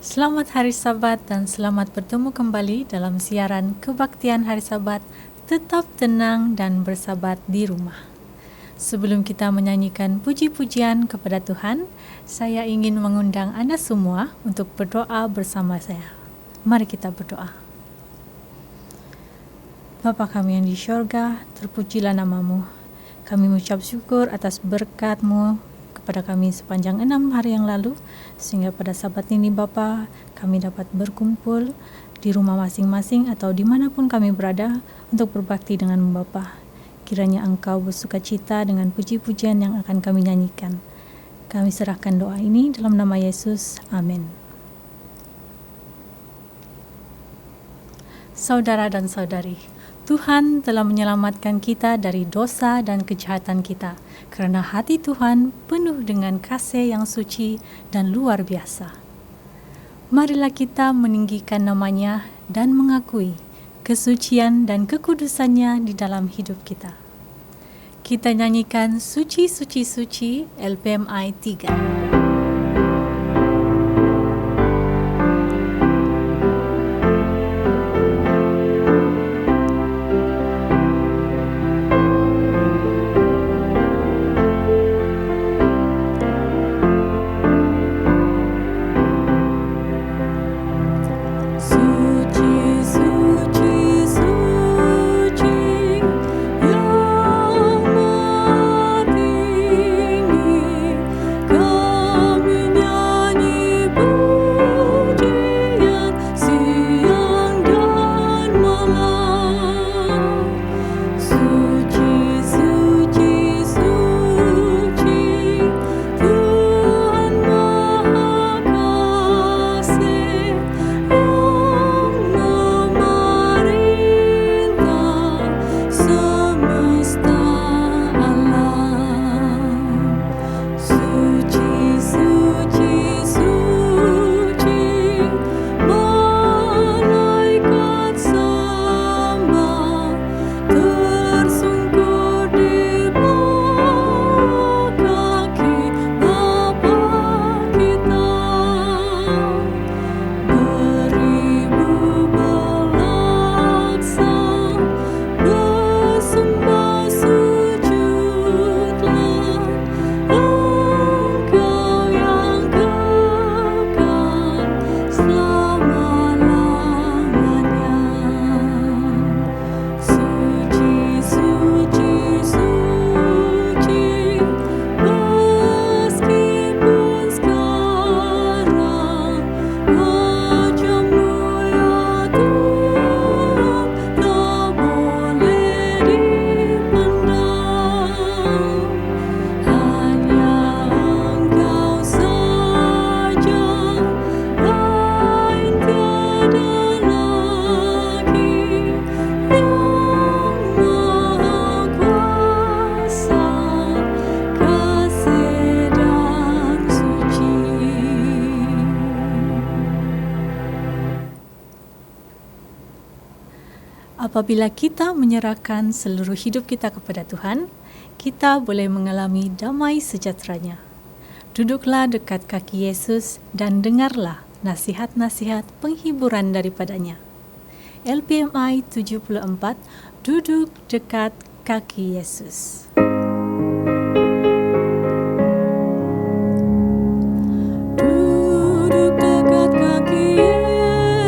Selamat Hari Sabat dan selamat bertemu kembali dalam siaran Kebaktian Hari Sabat. Tetap tenang dan bersabat di rumah. Sebelum kita menyanyikan puji-pujian kepada Tuhan, saya ingin mengundang Anda semua untuk berdoa bersama saya. Mari kita berdoa. Bapa kami yang di syurga, terpujilah nama-Mu. Kami mengucap syukur atas berkat-Mu kepada kami sepanjang 6 hari yang lalu, sehingga pada Sabat ini Bapa, kami dapat berkumpul di rumah masing-masing atau dimanapun kami berada untuk berbakti dengan Bapa. Kiranya Engkau bersukacita dengan puji-pujian yang akan kami nyanyikan. Kami serahkan doa ini dalam nama Yesus. Amin. Saudara dan saudari, Tuhan telah menyelamatkan kita dari dosa dan kejahatan kita, karena hati Tuhan penuh dengan kasih yang suci dan luar biasa. Marilah kita meninggikan nama-Nya dan mengakui kesucian dan kekudusan-Nya di dalam hidup kita. Kita nyanyikan Suci, Suci, Suci, LPMI 3. Apabila kita menyerahkan seluruh hidup kita kepada Tuhan, kita boleh mengalami damai sejahtera-Nya. Duduklah dekat kaki Yesus dan dengarlah nasihat-nasihat penghiburan daripadanya. LPMI 74, duduk dekat kaki Yesus. Duduk dekat kaki Yesus,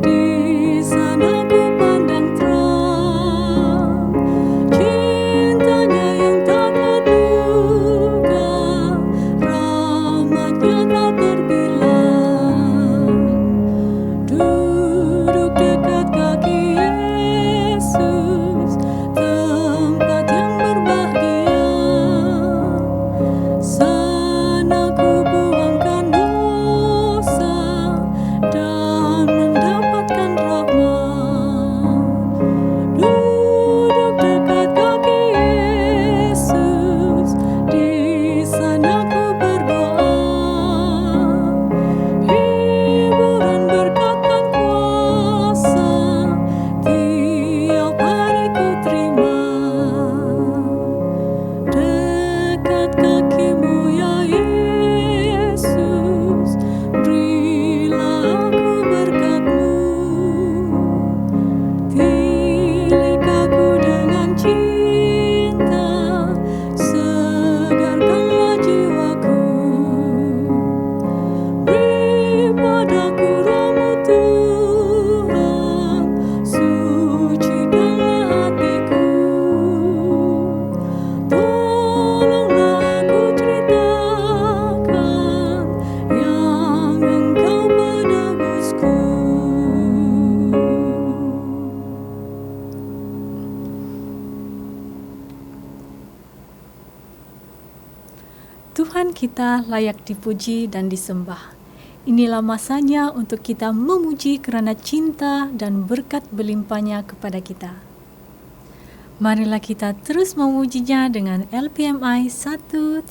di sana Tuhan kita layak dipuji dan disembah. Inilah masanya untuk kita memuji kerana cinta dan berkat berlimpahnya kepada kita. Marilah kita terus memujinya dengan LPMI 138,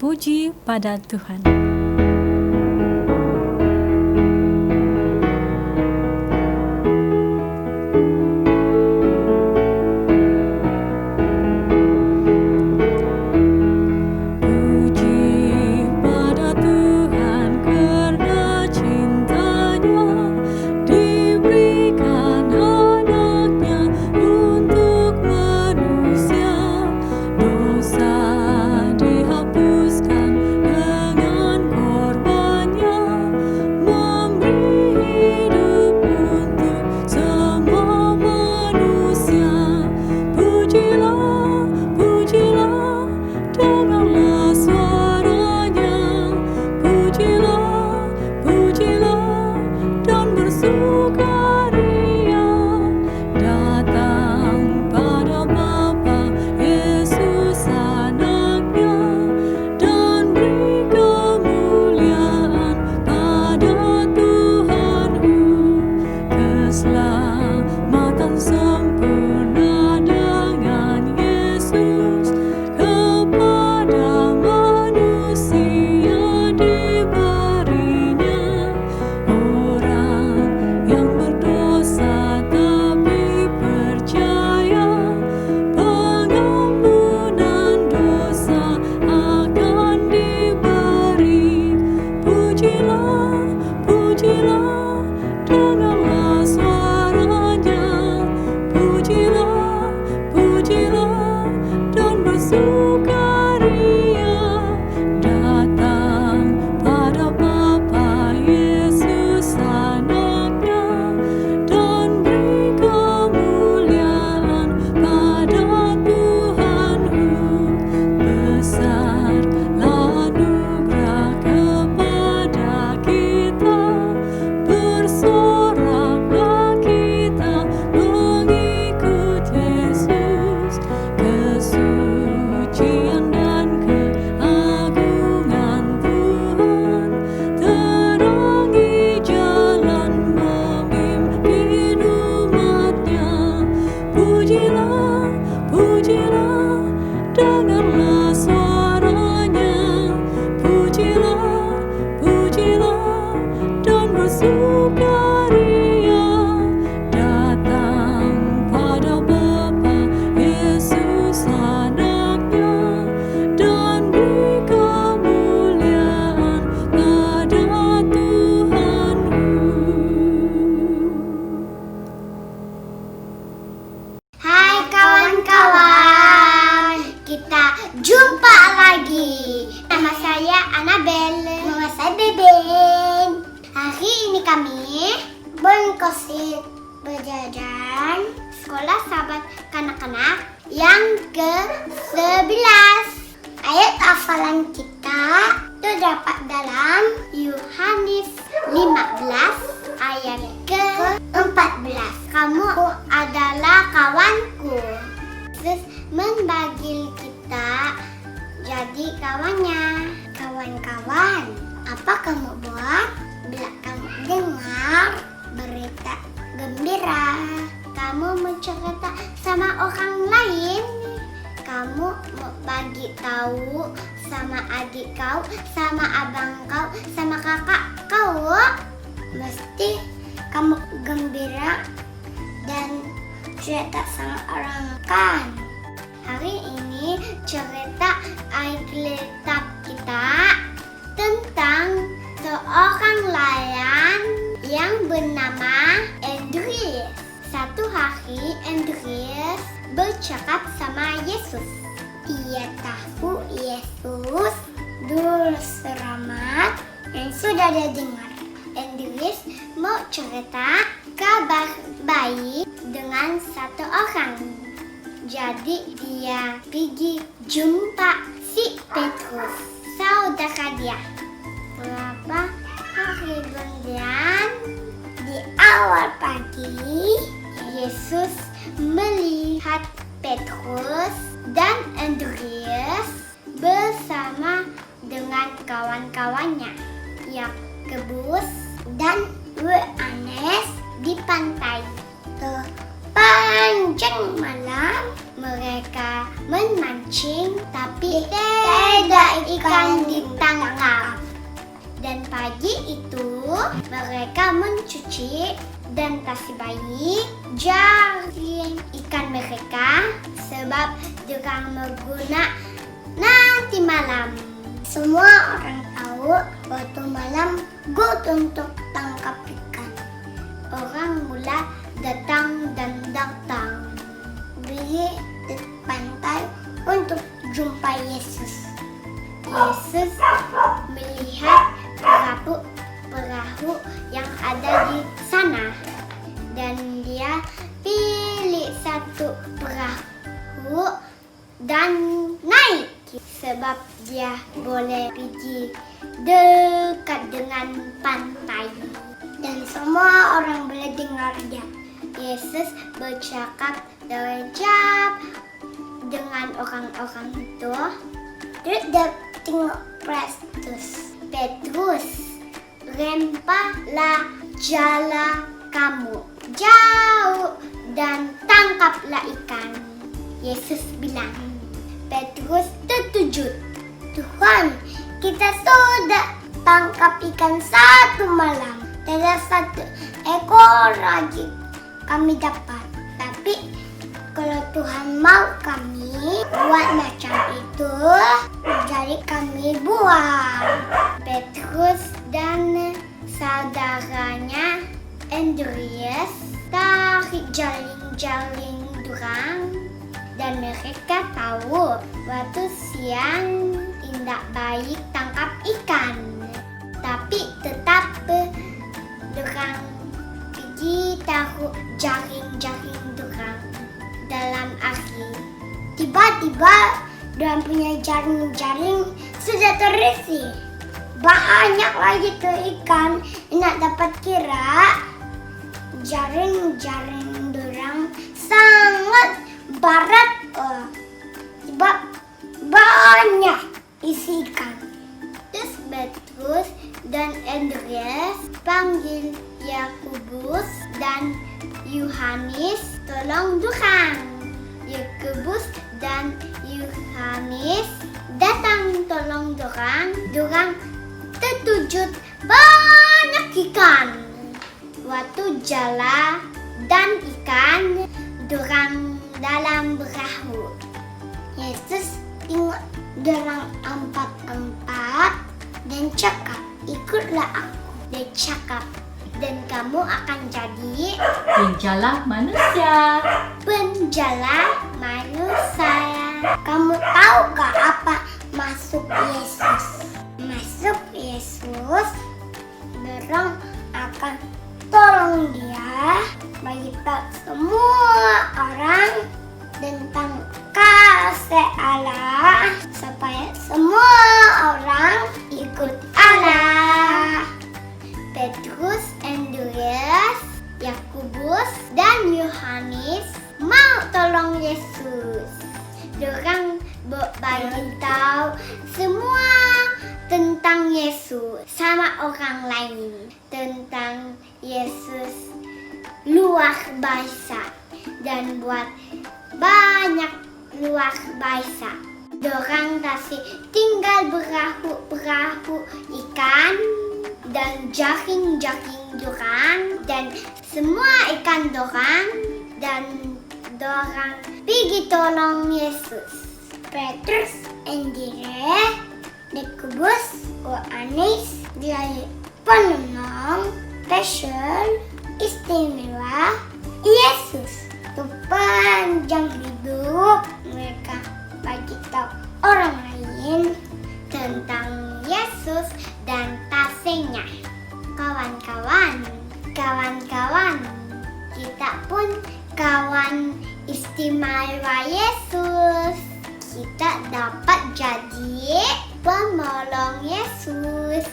Puji pada Tuhan. Kasih berjalan sekolah sahabat kanak-kanak yang ke-11. Ayat hafalan kita terdapat dalam Yohanes 15 ayat ke-14. Kamu adalah kawanku. Yesus membagi kita jadi kawannya. Kawan-kawan, apa kamu buat bila kamu dengar berita gembira? Kamu mencerita sama orang lain. Kamu mau bagi tahu sama adik kau, sama abang kau, sama kakak kau. Mesti kamu gembira dan cerita sama orang kan. Hari ini cerita Alkitab kita tentang seorang nelayan yang bernama Andreas. Satu hari Andreas bercakap sama Yesus. Dia tahu Yesus juru selamat yang sudah dia dengar. Andreas mau cerita kabar baik dengan satu orang. Jadi dia pergi jumpa si Petrus, saudara dia. Beberapa hari kemudian, di awal pagi, Yesus melihat Petrus dan Andreas bersama kawan-kawannya, Yakobus dan Yohanes di pantai. Sepanjang malam mereka memancing, tapi tidak ikan ditangkap. Dan pagi itu mereka mencuci dan kasih baik jaring ikan mereka sebab dorang mengguna nanti malam. Semua orang tahu waktu malam good untuk tangkap ikan. Orang mula datang dan datang di pantai untuk jumpa Yesus. Yesus melihat perahu yang ada di sana dan dia pilih satu perahu dan naik sebab dia boleh pergi dekat dengan pantai dan semua orang boleh dengar dia. Yesus bercakap derajat dengan orang-orang itu. Terus dia tengok Petrus, lemparlah jala kamu jauh dan tangkaplah ikan. Yesus bilang. Petrus terkejut. Tuhan, kita sudah tangkap ikan satu malam. Tidak satu ekor lagi kami dapat. Tapi kalau Tuhan mau kami buat macam itu, jadi kami buang. Petrus dan saudaranya Andreas tarik jaring-jaring dorang dan mereka tahu waktu siang tidak baik tangkap ikan. Tapi tetap dorang pergi taruh jaring-jaring dorang dalam air. Tiba-tiba dorang punya jaring-jaring sudah terisi. Banyak lagi tuh ikan. Nak dapat kira jaring-jaring dorang sangat berat. Sebab banyak isi ikan. Terus Petrus dan Andreas panggil Yakobus dan Yohanes tolong dorang. Yakobus dan Yohanes datang tolong dorang. Dorang terkejut banyak ikan. Waktu jala dan ikan dorang dalam perahu. Yesus tengok dorang empat-empat dan cakap, ikutlah aku. Dia cakap, dan kamu akan jadi penjala manusia. Penjala manusia. Kamu tahu gak apa maksud Yesus? Maksud Yesus, dorang akan tolong dia bagi tahu semua orang tentang kasih Allah supaya semua orang ikut Allah. Petrus, Andreas, Yakobus, dan Yohanes mau tolong Yesus. Dorang bagi tahu semua tentang Yesus sama orang lain, tentang Yesus luar biasa dan buat banyak luar biasa. Dorang kasih tinggal perahu ikan dan jaring-jaring dorang dan semua ikan dorang dan dorang pergi tolong Yesus. Petrus, Andreas, Yakobus, Yohanes jadi penolong spesial istimewa Yesus. Sepanjang hidup mereka bagi tahu orang lain tentang Yesus dan kasihnya. Kawan-kawan, kita pun kawan istimewa Yesus. Kita dapat jadi penolong Yesus.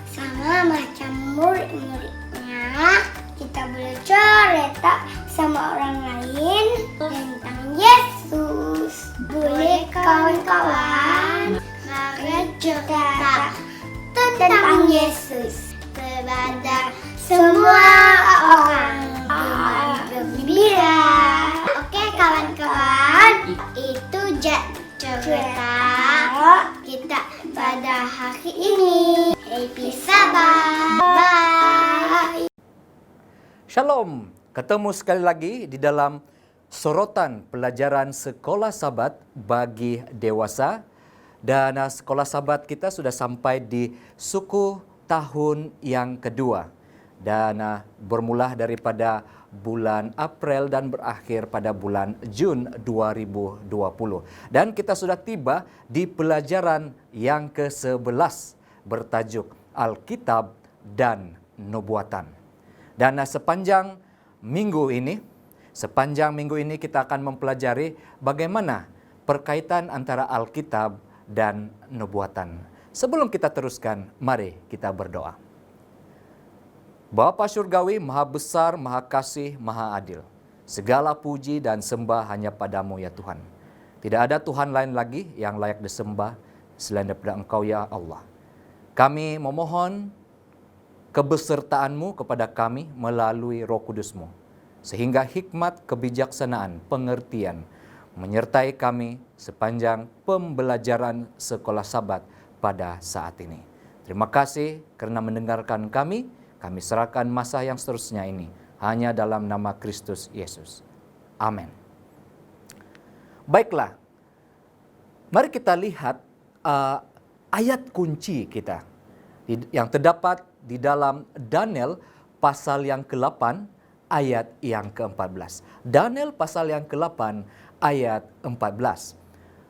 Sama macam murid-muridnya, kita boleh cerita sama orang lain tentang Yesus. Boleh kawan-kawan, mari cerita Yesus kepada semua orang gembira. Oke kawan-kawan, itu cerita kita pada hari ini. Happy Sabat. Bye. Shalom, ketemu sekali lagi di dalam sorotan pelajaran Sekolah Sabat bagi dewasa. Dan Sekolah Sabat kita sudah sampai di suku tahun yang kedua. Dan bermula daripada bulan April dan berakhir pada bulan Jun 2020. Dan kita sudah tiba di pelajaran yang ke-11 bertajuk Alkitab dan Nubuatan. Dan sepanjang minggu ini kita akan mempelajari bagaimana perkaitan antara Alkitab dan Nubuatan. Sebelum kita teruskan, mari kita berdoa. Bapa Surgawi, Maha Besar, Maha Kasih, Maha Adil. Segala puji dan sembah hanya padamu ya Tuhan. Tidak ada Tuhan lain lagi yang layak disembah selain daripada Engkau ya Allah. Kami memohon kebesertaan-Mu kepada kami melalui Roh Kudus-Mu. Sehingga hikmat, kebijaksanaan, pengertian menyertai kami sepanjang pembelajaran Sekolah Sabat pada saat ini. Terima kasih karena mendengarkan kami. Kami serahkan masa yang seterusnya ini hanya dalam nama Kristus Yesus. Amin. Baiklah, mari kita lihat ayat kunci kita yang terdapat di dalam Daniel pasal yang ke-8 ayat yang ke-14. Daniel pasal yang ke-8 ayat 14.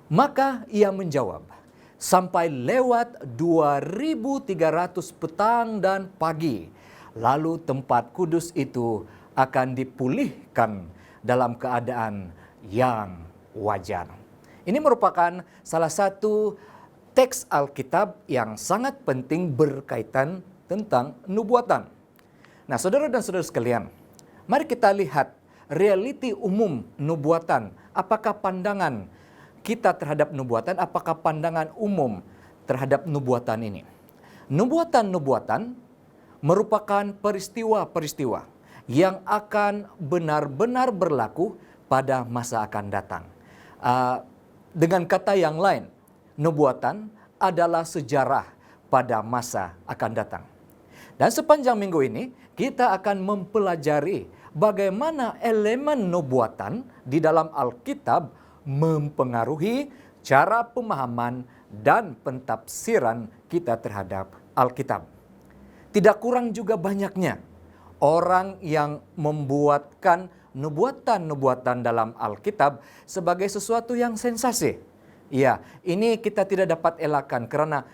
Maka ia menjawab, sampai lewat 2300 petang dan pagi, lalu tempat kudus itu akan dipulihkan dalam keadaan yang wajar. Ini merupakan salah satu teks Alkitab yang sangat penting berkaitan tentang nubuatan. Nah, saudara dan saudara sekalian, mari kita lihat realiti umum nubuatan. Apakah pandangan kita terhadap nubuatan? Apakah pandangan umum terhadap nubuatan ini? Nubuatan-nubuatan merupakan peristiwa-peristiwa yang akan benar-benar berlaku pada masa akan datang. Dengan kata yang lain, nubuatan adalah sejarah pada masa akan datang. Dan sepanjang minggu ini kita akan mempelajari bagaimana elemen nubuatan di dalam Alkitab mempengaruhi cara pemahaman dan pentafsiran kita terhadap Alkitab. Tidak kurang juga banyaknya orang yang membuatkan nubuatan-nubuatan dalam Alkitab sebagai sesuatu yang sensasi. Ya, ini kita tidak dapat elakkan karena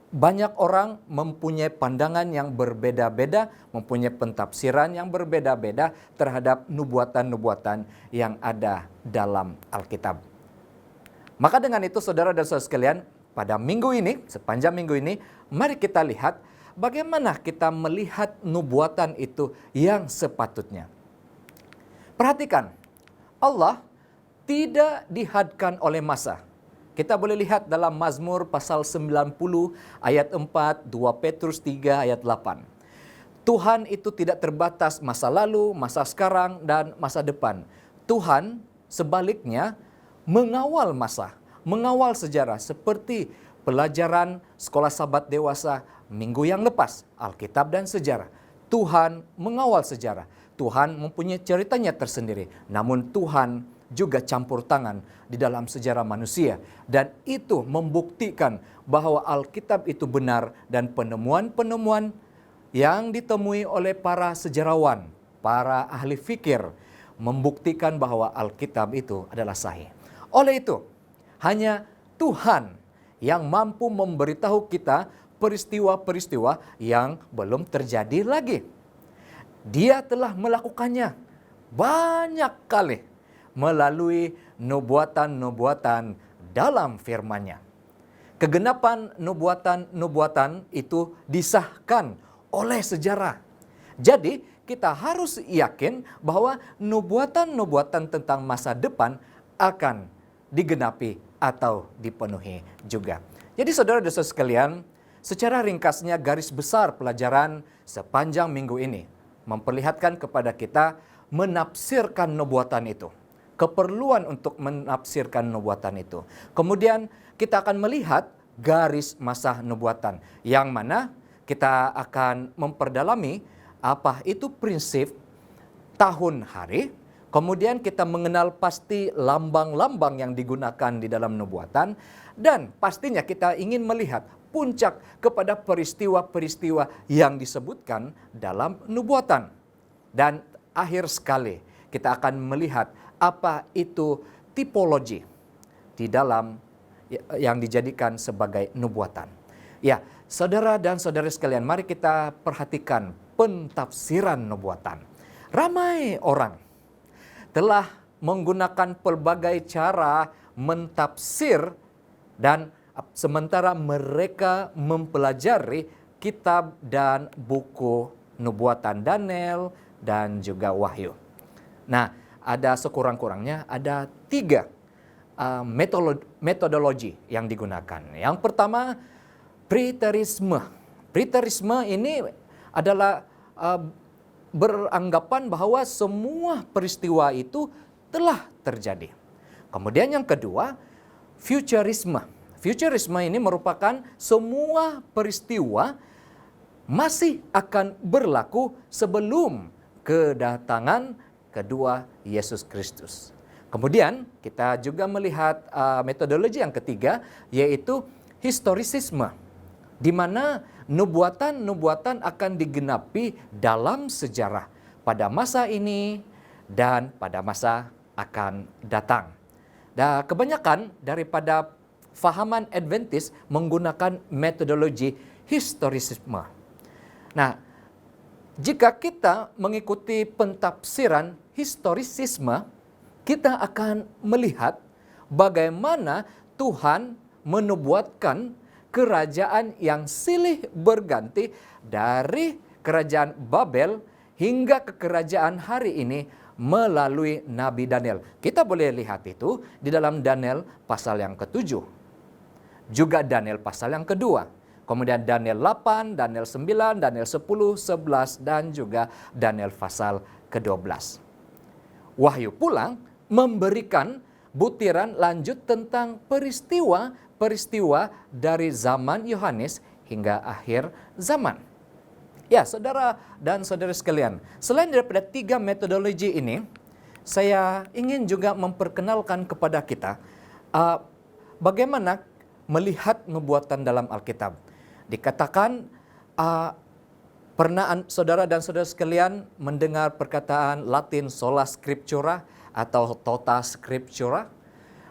banyak orang mempunyai pandangan yang berbeda-beda, mempunyai pentafsiran yang berbeda-beda terhadap nubuatan-nubuatan yang ada dalam Alkitab. Maka dengan itu saudara dan saudara sekalian, pada minggu ini, sepanjang minggu ini, mari kita lihat bagaimana kita melihat nubuatan itu yang sepatutnya. Perhatikan, Allah tidak dihadkan oleh masa. Kita boleh lihat dalam Mazmur pasal 90 ayat 4, 2 Petrus 3 ayat 8. Tuhan itu tidak terbatas masa lalu, masa sekarang, dan masa depan. Tuhan sebaliknya mengawal masa, mengawal sejarah seperti pelajaran Sekolah Sabat Dewasa minggu yang lepas, Alkitab dan Sejarah. Tuhan mengawal sejarah. Tuhan mempunyai ceritanya tersendiri. Namun Tuhan juga campur tangan di dalam sejarah manusia. Dan itu membuktikan bahwa Alkitab itu benar dan penemuan-penemuan yang ditemui oleh para sejarawan, para ahli fikir, membuktikan bahwa Alkitab itu adalah sahih. Oleh itu, hanya Tuhan yang mampu memberitahu kita peristiwa-peristiwa yang belum terjadi lagi. Dia telah melakukannya banyak kali melalui nubuatan-nubuatan dalam firman-Nya. Kegenapan nubuatan-nubuatan itu disahkan oleh sejarah. Jadi kita harus yakin bahwa nubuatan-nubuatan tentang masa depan akan digenapi atau dipenuhi juga. Jadi saudara-saudara sekalian, secara ringkasnya garis besar pelajaran sepanjang minggu ini memperlihatkan kepada kita menafsirkan nubuatan itu. Keperluan untuk menafsirkan nubuatan itu. Kemudian kita akan melihat garis masa nubuatan yang mana kita akan memperdalami apa itu prinsip tahun hari. Kemudian kita mengenal pasti lambang-lambang yang digunakan di dalam nubuatan. Dan pastinya kita ingin melihat puncak kepada peristiwa-peristiwa yang disebutkan dalam nubuatan. Dan akhir sekali kita akan melihat apa itu tipologi di dalam yang dijadikan sebagai nubuatan. Ya, saudara dan saudari sekalian, mari kita perhatikan pentafsiran nubuatan. Ramai orang telah menggunakan pelbagai cara mentafsir dan sementara mereka mempelajari kitab dan buku nubuatan Daniel dan juga Wahyu. Nah, ada sekurang-kurangnya ada 3 metodologi yang digunakan. Yang pertama, preterisme. Preterisme ini adalah beranggapan bahwa semua peristiwa itu telah terjadi. Kemudian yang kedua, futurisme. Futurisme ini merupakan semua peristiwa masih akan berlaku sebelum kedatangan kedua Yesus Kristus. Kemudian kita juga melihat metodologi yang ketiga, yaitu historisisme, di mana nubuatan-nubuatan akan digenapi dalam sejarah pada masa ini dan pada masa akan datang. Dan kebanyakan daripada fahaman Adventis menggunakan metodologi historisisme. Nah, jika kita mengikuti pentafsiran historisisme, kita akan melihat bagaimana Tuhan menubuatkan kerajaan yang silih berganti dari kerajaan Babel hingga ke kerajaan hari ini melalui Nabi Daniel. Kita boleh lihat itu di dalam Daniel pasal yang ke-7. Juga Daniel pasal yang kedua. Kemudian Daniel 8, Daniel 9, Daniel 10, 11, dan juga Daniel pasal ke-12. Wahyu pula memberikan butiran lanjut tentang peristiwa-peristiwa dari zaman Yohanes hingga akhir zaman. Ya, saudara dan saudari sekalian, selain daripada 3 metodologi ini, saya ingin juga memperkenalkan kepada kita bagaimana melihat nubuatan dalam Alkitab. Dikatakan pernah saudara dan saudara sekalian mendengar perkataan Latin sola scriptura atau tota scriptura?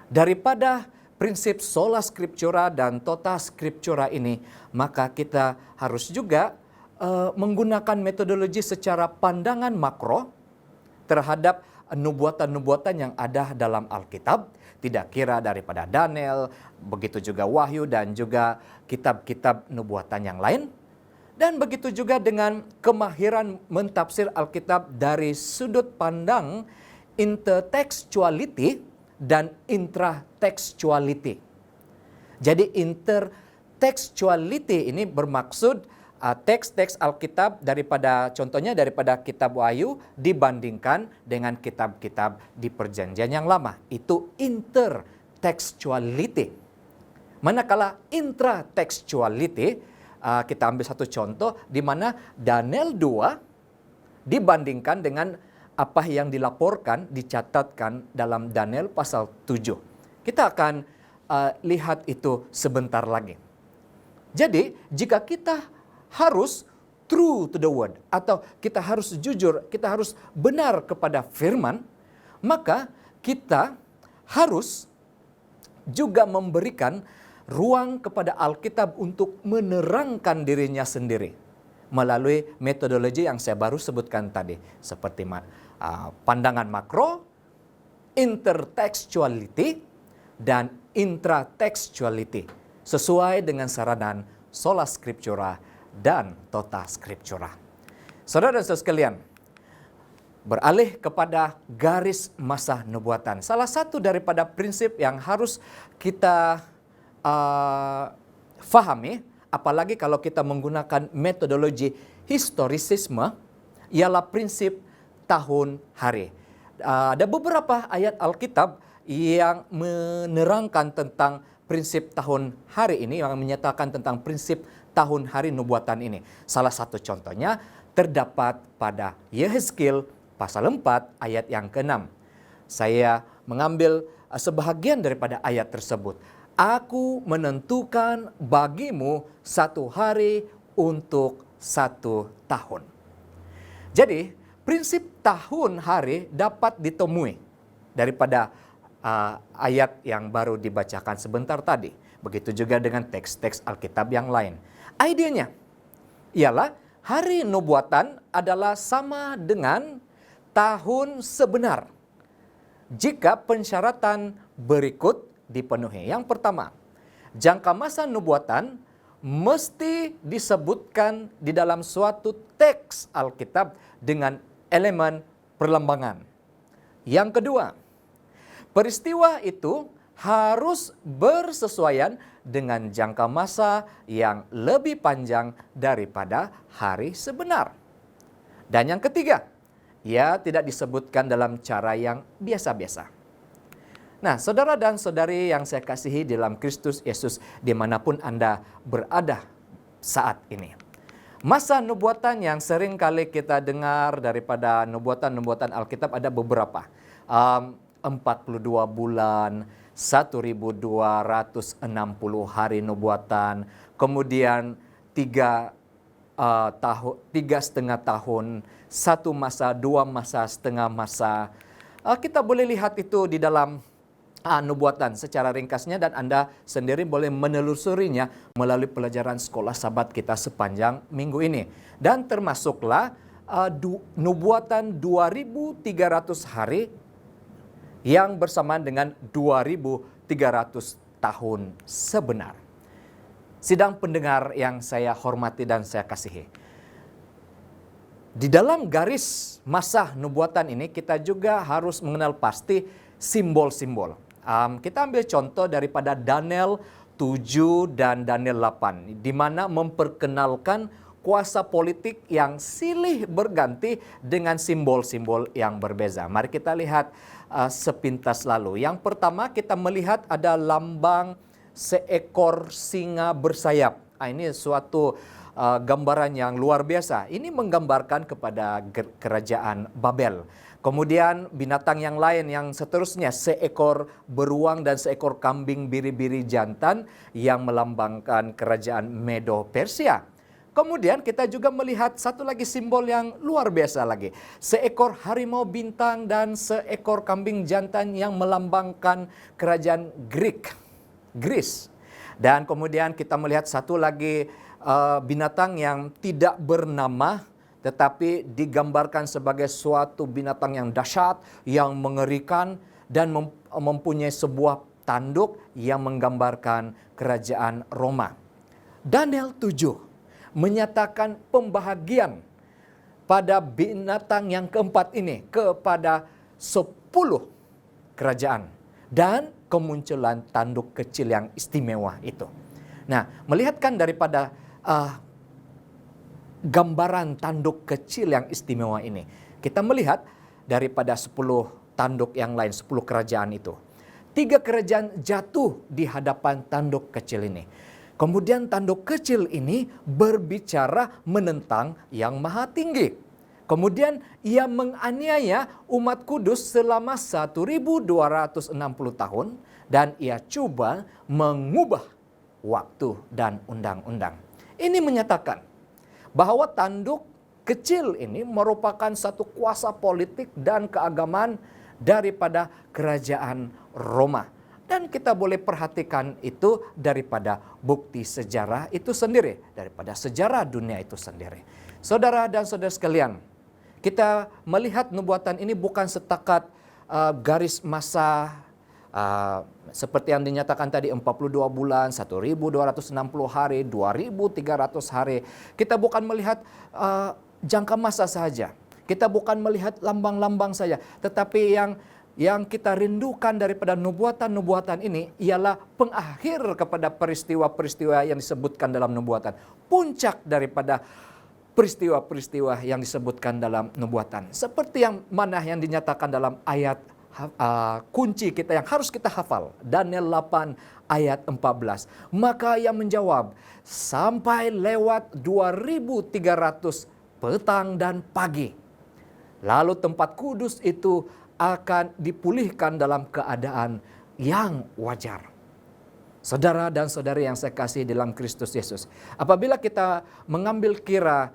Daripada prinsip sola scriptura dan tota scriptura ini, maka kita harus juga menggunakan metodologi secara pandangan makro terhadap nubuatan-nubuatan yang ada dalam Alkitab, tidak kira daripada Daniel, begitu juga Wahyu dan juga kitab-kitab nubuatan yang lain. Dan begitu juga dengan kemahiran mentafsir Alkitab dari sudut pandang intertextuality dan intratextuality. Jadi intertextuality ini bermaksud teks-teks Alkitab contohnya daripada kitab Wahyu dibandingkan dengan kitab-kitab di Perjanjian yang Lama. Itu intertextuality. Manakala intratextuality, kita ambil satu contoh di mana Daniel 2 dibandingkan dengan apa yang dilaporkan, dicatatkan dalam Daniel pasal 7. Kita akan lihat itu sebentar lagi. Jadi, jika kita harus true to the word, atau kita harus jujur, kita harus benar kepada firman, maka kita harus juga memberikan ruang kepada Alkitab untuk menerangkan dirinya sendiri melalui metodologi yang saya baru sebutkan tadi, seperti pandangan makro, intertextuality, dan intratextuality, sesuai dengan saranan sola scriptura dan tota scriptura. Saudara dan saudara sekalian, beralih kepada garis masa nubuatan. Salah satu daripada prinsip yang harus kita fahami apalagi kalau kita menggunakan metodologi historisisme, ialah prinsip tahun hari. Ada beberapa ayat Alkitab yang menerangkan tentang prinsip tahun hari ini, yang menyatakan tentang prinsip tahun hari nubuatan ini. Salah satu contohnya terdapat pada Yehezkiel pasal 4 ayat yang ke-6. Saya mengambil sebahagian daripada ayat tersebut. Aku menentukan bagimu 1 hari untuk 1 tahun. Jadi, prinsip tahun hari dapat ditemui daripada ayat yang baru dibacakan sebentar tadi. Begitu juga dengan teks-teks Alkitab yang lain. Idenya ialah hari nubuatan adalah sama dengan tahun sebenar jika pensyaratan berikut dipenuhi. Yang pertama, jangka masa nubuatan mesti disebutkan di dalam suatu teks Alkitab dengan elemen perlembangan. Yang kedua, peristiwa itu harus bersesuaian dengan jangka masa yang lebih panjang daripada hari sebenar. Dan yang ketiga, ia tidak disebutkan dalam cara yang biasa-biasa. Nah, saudara dan saudari yang saya kasihi dalam Kristus Yesus dimanapun Anda berada saat ini. Masa nubuatan yang sering kali kita dengar daripada nubuatan-nubuatan Alkitab ada beberapa. 42 bulan, 1260 hari nubuatan, kemudian 3,5 tahun, 1 masa, 2 masa, setengah masa. Kita boleh lihat itu di dalam nubuatan secara ringkasnya, dan Anda sendiri boleh menelusurinya melalui pelajaran sekolah sahabat kita sepanjang minggu ini. Dan termasuklah nubuatan 2300 hari yang bersamaan dengan 2300 tahun sebenar. Sidang pendengar yang saya hormati dan saya kasihi. Di dalam garis masa nubuatan ini kita juga harus mengenal pasti simbol-simbol. Kita ambil contoh daripada Daniel 7 dan Daniel 8, di mana memperkenalkan kuasa politik yang silih berganti dengan simbol-simbol yang berbeza. Mari kita lihat sepintas lalu. Yang pertama kita melihat ada lambang seekor singa bersayap. Ini suatu gambaran yang luar biasa. Ini menggambarkan kepada kerajaan Babel. Kemudian binatang yang lain yang seterusnya, seekor beruang dan seekor kambing biri-biri jantan yang melambangkan kerajaan Medo Persia. Kemudian kita juga melihat satu lagi simbol yang luar biasa lagi. Seekor harimau bintang dan seekor kambing jantan yang melambangkan kerajaan Greece. Dan kemudian kita melihat satu lagi binatang yang tidak bernama, tetapi digambarkan sebagai suatu binatang yang dahsyat, yang mengerikan, dan mempunyai sebuah tanduk yang menggambarkan kerajaan Roma. Daniel 7 menyatakan pembahagian pada binatang yang keempat ini kepada 10 kerajaan dan kemunculan tanduk kecil yang istimewa itu. Nah, melihatkan daripada gambaran tanduk kecil yang istimewa ini, kita melihat daripada 10 tanduk yang lain, 10 kerajaan itu. 3 kerajaan jatuh di hadapan tanduk kecil ini. Kemudian tanduk kecil ini berbicara menentang yang maha tinggi. Kemudian ia menganiaya umat kudus selama 1260 tahun dan ia coba mengubah waktu dan undang-undang. Ini menyatakan bahwa tanduk kecil ini merupakan satu kuasa politik dan keagamaan daripada kerajaan Roma. Dan kita boleh perhatikan itu daripada bukti sejarah itu sendiri, daripada sejarah dunia itu sendiri. Saudara dan saudara sekalian, kita melihat nubuatan ini bukan setakat garis masa seperti yang dinyatakan tadi 42 bulan, 1260 hari, 2300 hari. Kita bukan melihat jangka masa saja. Kita bukan melihat lambang-lambang saja, tetapi yang yang kita rindukan daripada nubuatan-nubuatan ini ialah pengakhir kepada peristiwa-peristiwa yang disebutkan dalam nubuatan. Puncak daripada peristiwa-peristiwa yang disebutkan dalam nubuatan. Seperti yang mana yang dinyatakan dalam ayat kunci kita yang harus kita hafal. Daniel 8 ayat 14. Maka ia menjawab, sampai lewat 2300 petang dan pagi. Lalu tempat kudus itu akan dipulihkan dalam keadaan yang wajar. Saudara dan saudari yang saya kasih dalam Kristus Yesus. Apabila kita mengambil kira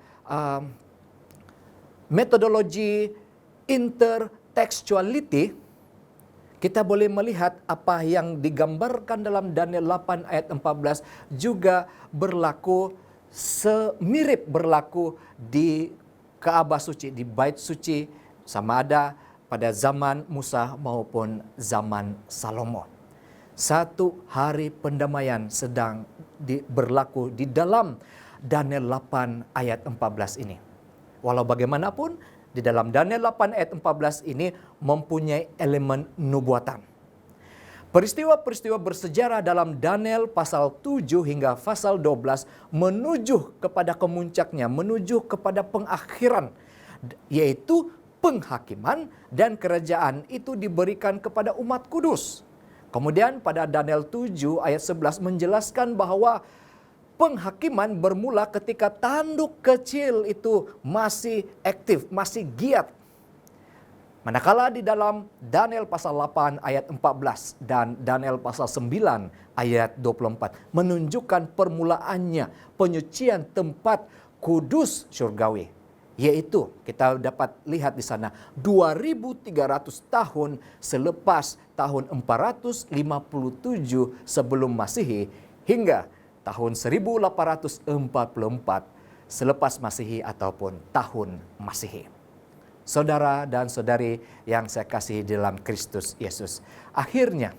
metodologi intertextuality, kita boleh melihat apa yang digambarkan dalam Daniel 8 ayat 14 juga semirip berlaku di Ka'bah suci, di bait suci, sama ada pada zaman Musa maupun zaman Salomo. Satu hari pendamaian sedang berlaku di dalam Daniel 8 ayat 14 ini. Walau bagaimanapun, di dalam Daniel 8 ayat 14 ini mempunyai elemen nubuatan. Peristiwa-peristiwa bersejarah dalam Daniel pasal 7 hingga pasal 12 menuju kepada kemuncaknya, menuju kepada pengakhiran, yaitu penghakiman dan kerajaan itu diberikan kepada umat kudus. Kemudian pada Daniel 7 ayat 11 menjelaskan bahwa penghakiman bermula ketika tanduk kecil itu masih aktif, masih giat. Manakala di dalam Daniel pasal 8 ayat 14 dan Daniel pasal 9 ayat 24 menunjukkan permulaannya penyucian tempat kudus surgawi. Yaitu kita dapat lihat di sana 2300 tahun selepas tahun 457 sebelum Masehi hingga tahun 1844 selepas Masehi ataupun tahun Masehi. Saudara dan saudari yang saya kasihi dalam Kristus Yesus. Akhirnya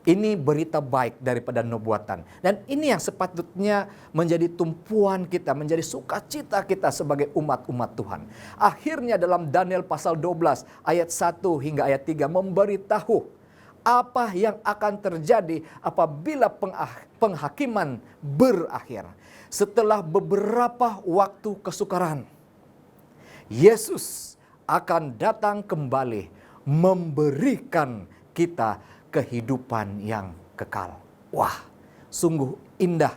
ini berita baik daripada nubuatan. Dan ini yang sepatutnya menjadi tumpuan kita, menjadi sukacita kita sebagai umat-umat Tuhan. Akhirnya dalam Daniel pasal 12 ayat 1 hingga ayat 3 memberitahu apa yang akan terjadi apabila penghakiman berakhir. Setelah beberapa waktu kesukaran, Yesus akan datang kembali memberikan kita kehidupan yang kekal. Wah, sungguh indah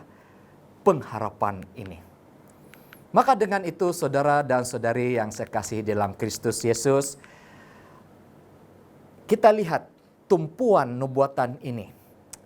pengharapan ini. Maka dengan itu saudara dan saudari yang saya kasihi dalam Kristus Yesus, kita lihat tumpuan nubuatan ini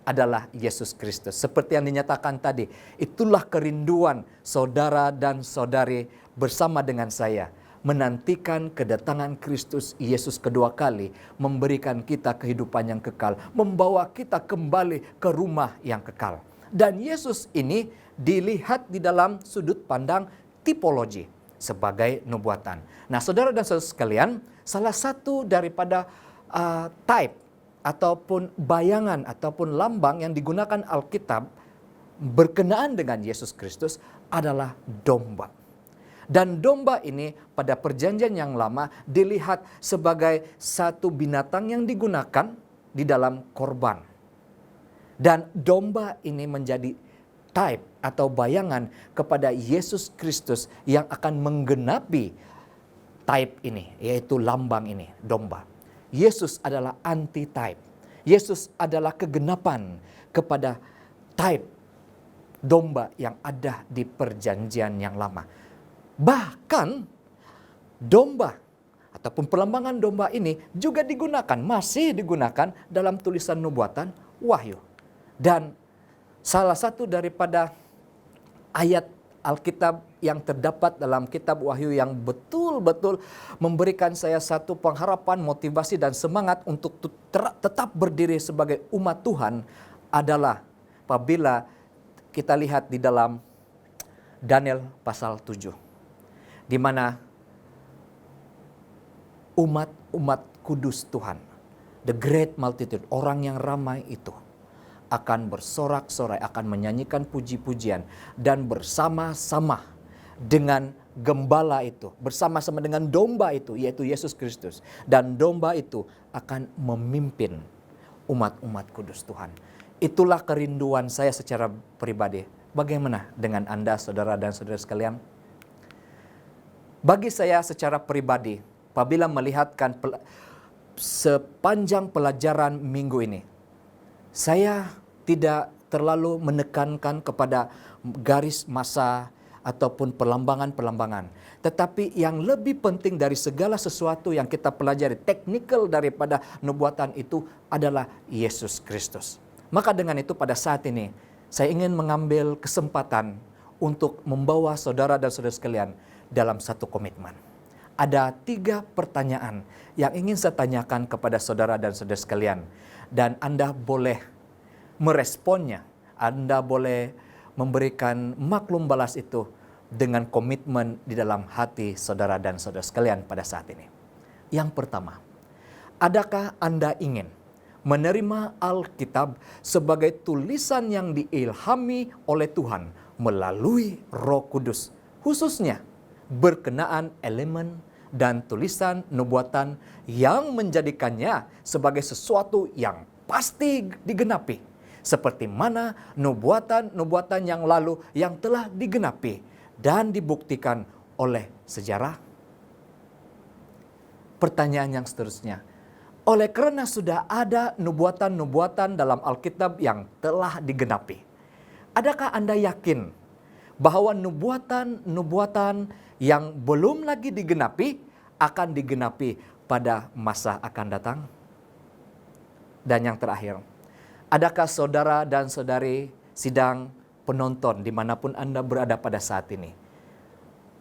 adalah Yesus Kristus. Seperti yang dinyatakan tadi, itulah kerinduan saudara dan saudari bersama dengan saya. Menantikan kedatangan Kristus Yesus kedua kali, memberikan kita kehidupan yang kekal, membawa kita kembali ke rumah yang kekal. Dan Yesus ini dilihat di dalam sudut pandang tipologi sebagai nubuatan. Nah, saudara dan saudara sekalian, salah satu daripada type ataupun bayangan ataupun lambang yang digunakan Alkitab berkenaan dengan Yesus Kristus adalah domba. Dan domba ini pada perjanjian yang lama dilihat sebagai satu binatang yang digunakan di dalam korban. Dan domba ini menjadi type atau bayangan kepada Yesus Kristus yang akan menggenapi type ini, yaitu lambang ini, domba. Yesus adalah anti-type. Yesus adalah kegenapan kepada type domba yang ada di perjanjian yang lama. Bahkan domba ataupun perlambangan domba ini juga masih digunakan dalam tulisan nubuatan Wahyu. Dan salah satu daripada ayat Alkitab yang terdapat dalam kitab Wahyu yang betul-betul memberikan saya satu pengharapan, motivasi dan semangat untuk tetap berdiri sebagai umat Tuhan adalah apabila kita lihat di dalam Daniel pasal 7. Di mana umat kudus Tuhan, the great multitude, orang yang ramai itu akan bersorak-sorai, akan menyanyikan puji-pujian dan bersama-sama dengan gembala itu, bersama-sama dengan domba itu, yaitu Yesus Kristus. Dan domba itu akan memimpin umat-umat kudus Tuhan. Itulah kerinduan saya secara pribadi. Bagaimana dengan Anda, saudara dan saudara sekalian? Bagi saya secara pribadi, apabila melihatkan sepanjang pelajaran minggu ini, saya tidak terlalu menekankan kepada garis masa ataupun perlambangan-perlambangan. Tetapi yang lebih penting dari segala sesuatu yang kita pelajari, teknikal daripada nubuatan itu adalah Yesus Kristus. Maka dengan itu pada saat ini, saya ingin mengambil kesempatan untuk membawa saudara dan saudara sekalian dalam satu komitmen. Ada 3 pertanyaan yang ingin saya tanyakan kepada saudara dan saudara sekalian. Dan Anda boleh meresponnya. Anda boleh memberikan maklum balas itu dengan komitmen di dalam hati saudara dan saudara sekalian pada saat ini. Yang pertama, adakah Anda ingin menerima Alkitab sebagai tulisan yang diilhami oleh Tuhan melalui Roh Kudus, khususnya berkenaan elemen dan tulisan nubuatan yang menjadikannya sebagai sesuatu yang pasti digenapi, seperti mana nubuatan-nubuatan yang lalu yang telah digenapi dan dibuktikan oleh sejarah? Pertanyaan yang seterusnya, oleh karena sudah ada nubuatan-nubuatan dalam Alkitab yang telah digenapi, adakah Anda yakin bahwa nubuatan-nubuatan yang belum lagi digenapi akan digenapi pada masa akan datang? Dan yang terakhir, adakah saudara dan saudari sidang penonton dimanapun Anda berada pada saat ini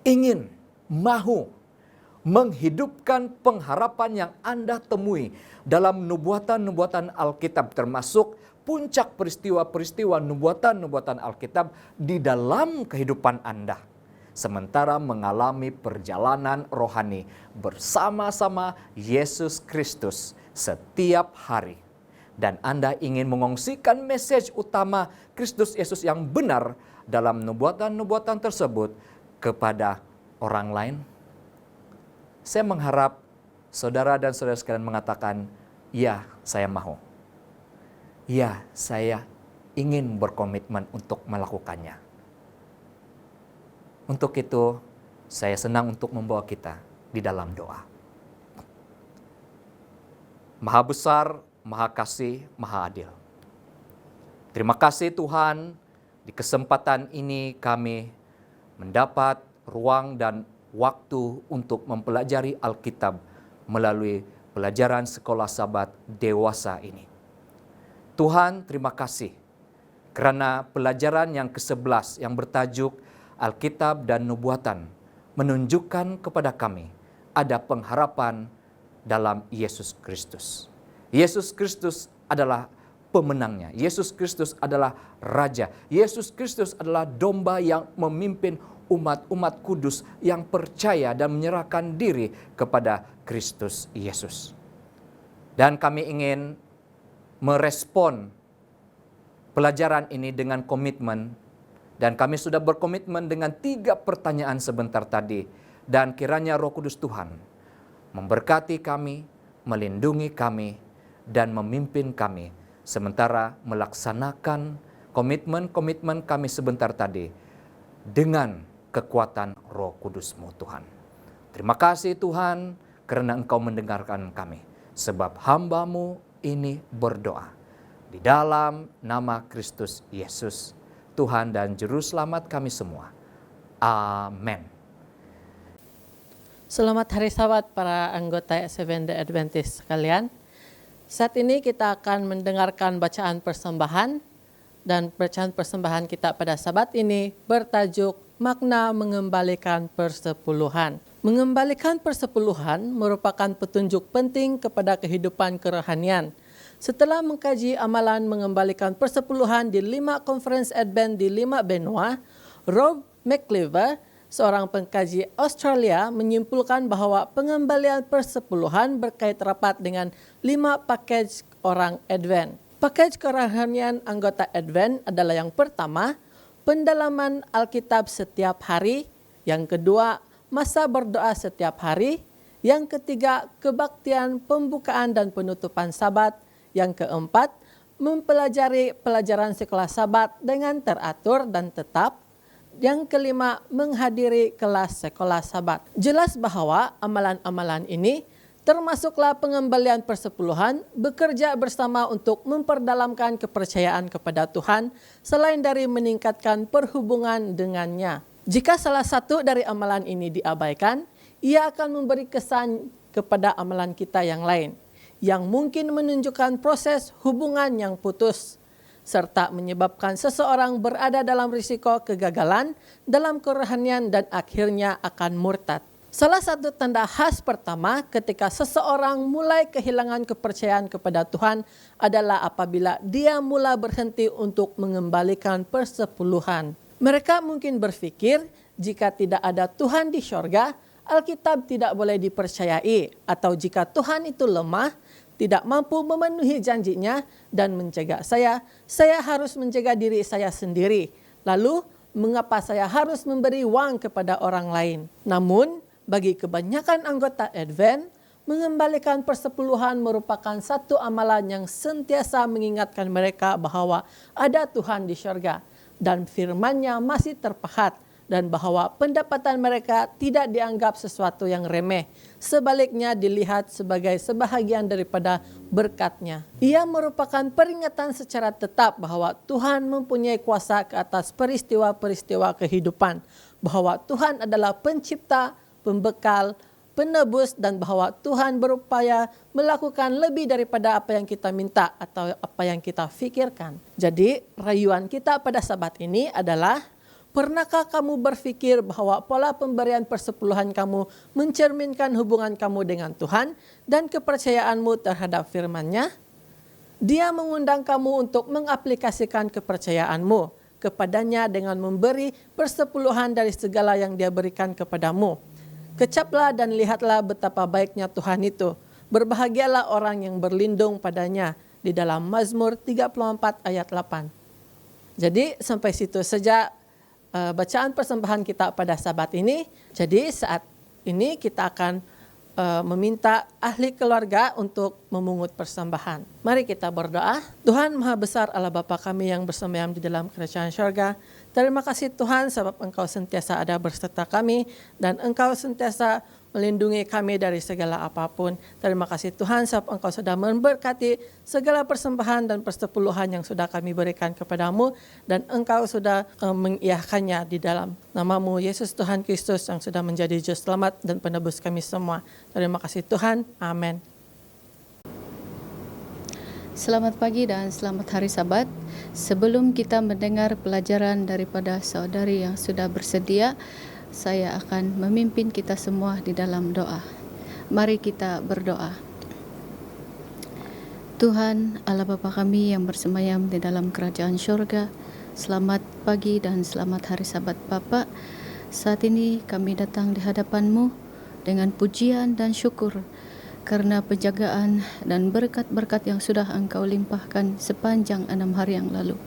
ingin, mahu menghidupkan pengharapan yang Anda temui dalam nubuatan-nubuatan Alkitab, termasuk puncak peristiwa-peristiwa nubuatan-nubuatan Alkitab di dalam kehidupan Anda, sementara mengalami perjalanan rohani bersama-sama Yesus Kristus setiap hari. Dan Anda ingin mengongsikan message utama Kristus Yesus yang benar dalam nubuatan-nubuatan tersebut kepada orang lain? Saya mengharap saudara dan saudara sekalian mengatakan, ya, saya mau. Ya, saya ingin berkomitmen untuk melakukannya. Untuk itu, saya senang untuk membawa kita di dalam doa. Maha besar, Maha kasih, Maha adil. Terima kasih Tuhan, di kesempatan ini kami mendapat ruang dan waktu untuk mempelajari Alkitab melalui pelajaran sekolah Sabat dewasa ini. Tuhan, terima kasih karena pelajaran yang ke-11 yang bertajuk Alkitab dan Nubuatan menunjukkan kepada kami ada pengharapan dalam Yesus Kristus. Yesus Kristus adalah pemenangnya. Yesus Kristus adalah Raja. Yesus Kristus adalah domba yang memimpin umat-umat kudus yang percaya dan menyerahkan diri kepada Kristus Yesus. Dan kami ingin merespon pelajaran ini dengan komitmen, dan kami sudah berkomitmen dengan 3 pertanyaan sebentar tadi, dan kiranya Roh Kudus Tuhan memberkati kami, melindungi kami, dan memimpin kami sementara melaksanakan komitmen-komitmen kami sebentar tadi dengan kekuatan Roh Kudus-Mu Tuhan. Terima kasih Tuhan karena Engkau mendengarkan kami, sebab hamba-Mu ini berdoa di dalam nama Kristus Yesus, Tuhan dan Juru Selamat kami semua. Amin. Selamat Hari Sabat para anggota Seventh Day Adventist sekalian. Saat ini kita akan mendengarkan bacaan persembahan, dan bacaan persembahan kita pada Sabat ini bertajuk Makna Mengembalikan Persepuluhan. Mengembalikan persepuluhan merupakan petunjuk penting kepada kehidupan kerohanian. Setelah mengkaji amalan mengembalikan persepuluhan di 5 Conference Advent di 5 benua, Rob McLever, seorang pengkaji Australia, menyimpulkan bahwa pengembalian persepuluhan berkait rapat dengan 5 package orang Advent. Package kerohanian anggota Advent adalah yang pertama, pendalaman Alkitab setiap hari. Yang kedua, masa berdoa setiap hari. Yang ketiga, kebaktian pembukaan dan penutupan Sabat. Yang keempat, mempelajari pelajaran sekolah Sabat dengan teratur dan tetap. Yang kelima, menghadiri kelas sekolah Sabat. Jelas bahwa amalan-amalan ini termasuklah pengembalian persepuluhan, bekerja bersama untuk memperdalamkan kepercayaan kepada Tuhan, selain dari meningkatkan perhubungan dengannya. Jika salah satu dari amalan ini diabaikan, ia akan memberi kesan kepada amalan kita yang lain, yang mungkin menunjukkan proses hubungan yang putus, serta menyebabkan seseorang berada dalam risiko kegagalan dalam kerohanian dan akhirnya akan murtad. Salah satu tanda khas pertama ketika seseorang mulai kehilangan kepercayaan kepada Tuhan adalah apabila dia mulai berhenti untuk mengembalikan persepuluhan. Mereka mungkin berpikir jika tidak ada Tuhan di sorga, Alkitab tidak boleh dipercayai, atau jika Tuhan itu lemah, tidak mampu memenuhi janjinya dan menjaga saya harus menjaga diri saya sendiri. Lalu, mengapa saya harus memberi uang kepada orang lain? Namun, bagi kebanyakan anggota Advent, mengembalikan persepuluhan merupakan satu amalan yang sentiasa mengingatkan mereka bahwa ada Tuhan di sorga dan firman-Nya masih terpahat, dan bahwa pendapatan mereka tidak dianggap sesuatu yang remeh. Sebaliknya dilihat sebagai sebahagian daripada berkat-Nya. Ia merupakan peringatan secara tetap bahwa Tuhan mempunyai kuasa ke atas peristiwa-peristiwa kehidupan. Bahwa Tuhan adalah pencipta, pembekal, penebus, dan bahwa Tuhan berupaya melakukan lebih daripada apa yang kita minta atau apa yang kita pikirkan. Jadi rayuan kita pada Sabat ini adalah, pernahkah kamu berpikir bahwa pola pemberian persepuluhan kamu mencerminkan hubungan kamu dengan Tuhan dan kepercayaanmu terhadap firman-Nya? Dia mengundang kamu untuk mengaplikasikan kepercayaanmu kepadanya dengan memberi persepuluhan dari segala yang Dia berikan kepadamu. Kecaplah dan lihatlah betapa baiknya Tuhan itu. Berbahagialah orang yang berlindung padanya, di dalam Mazmur 34 ayat 8. Jadi sampai situ saja bacaan persembahan kita pada Sabat ini. Jadi saat ini kita akan meminta ahli keluarga untuk memungut persembahan. Mari kita berdoa. Tuhan Maha Besar Allah Bapa kami yang bersemayam di dalam kerajaan syurga. Terima kasih Tuhan sebab Engkau sentiasa ada berserta kami dan Engkau sentiasa melindungi kami dari segala apapun. Terima kasih Tuhan sebab Engkau sudah memberkati segala persembahan dan persepuluhan yang sudah kami berikan kepadamu, dan Engkau sudah mengiyakannya di dalam nama-Mu Yesus Tuhan Kristus yang sudah menjadi juru selamat dan penebus kami semua. Terima kasih Tuhan. Amin. Selamat pagi dan selamat hari Sabat. Sebelum kita mendengar pelajaran daripada saudari yang sudah bersedia, saya akan memimpin kita semua di dalam doa. Mari kita berdoa. Tuhan Allah Bapa kami yang bersemayam di dalam kerajaan syurga, selamat pagi dan selamat hari Sabat Bapa. Saat ini kami datang di hadapan-Mu dengan pujian dan syukur karena penjagaan dan berkat-berkat yang sudah Engkau limpahkan sepanjang 6 hari yang lalu.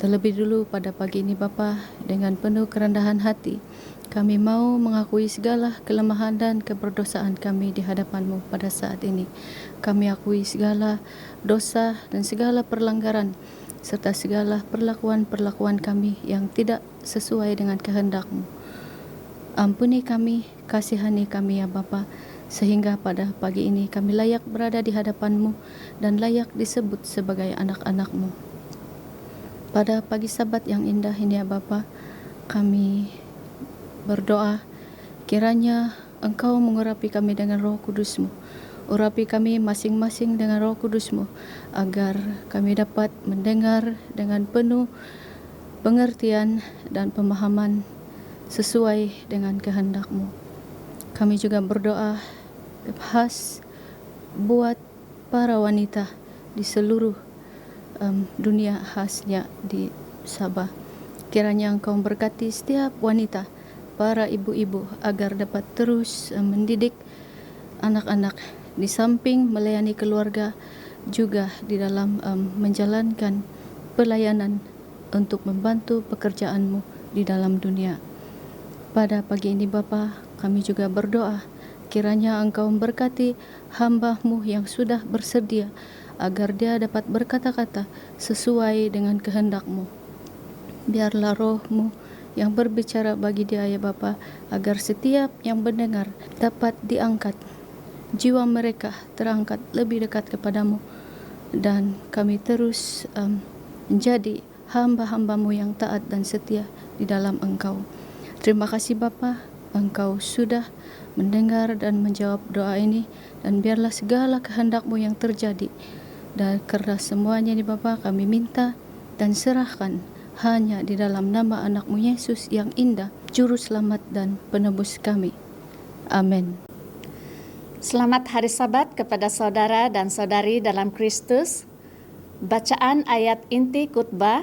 Terlebih dulu pada pagi ini Bapa, dengan penuh kerendahan hati, kami mau mengakui segala kelemahan dan keberdosaan kami di hadapan-Mu pada saat ini. Kami akui segala dosa dan segala perlanggaran, serta segala perlakuan-perlakuan kami yang tidak sesuai dengan kehendak-Mu. Ampuni kami, kasihani kami ya Bapa, sehingga pada pagi ini kami layak berada di hadapan-Mu dan layak disebut sebagai anak-anak-Mu. Pada pagi Sabat yang indah ini ya Bapa, kami berdoa kiranya Engkau mengurapi kami dengan Roh Kudus-Mu. Urapi kami masing-masing dengan Roh Kudus-Mu, agar kami dapat mendengar dengan penuh pengertian dan pemahaman sesuai dengan kehendak-Mu. Kami juga berdoa khas buat para wanita di seluruh dunia, khasnya di Sabah. Kiranya Engkau berkati setiap wanita, para ibu-ibu, agar dapat terus mendidik anak-anak di samping melayani keluarga, juga di dalam menjalankan pelayanan untuk membantu pekerjaan-Mu di dalam dunia. Pada pagi ini Bapa, kami juga berdoa kiranya Engkau memberkati hamba-Mu yang sudah bersedia agar dia dapat berkata-kata sesuai dengan kehendak-Mu. Biarlah Roh-Mu yang berbicara bagi dia ya Bapa, agar setiap yang mendengar dapat diangkat, jiwa mereka terangkat lebih dekat kepadamu, dan kami terus menjadi hamba-hamba-Mu yang taat dan setia di dalam Engkau. Terima kasih Bapa, Engkau sudah mendengar dan menjawab doa ini, dan biarlah segala kehendak-Mu yang terjadi. Dan karena semuanya ini Bapa, kami minta dan serahkan hanya di dalam nama anak-Mu Yesus yang indah, Juru Selamat dan Penebus kami. Amin. Selamat Hari Sabat kepada saudara dan saudari dalam Kristus. Bacaan ayat inti khotbah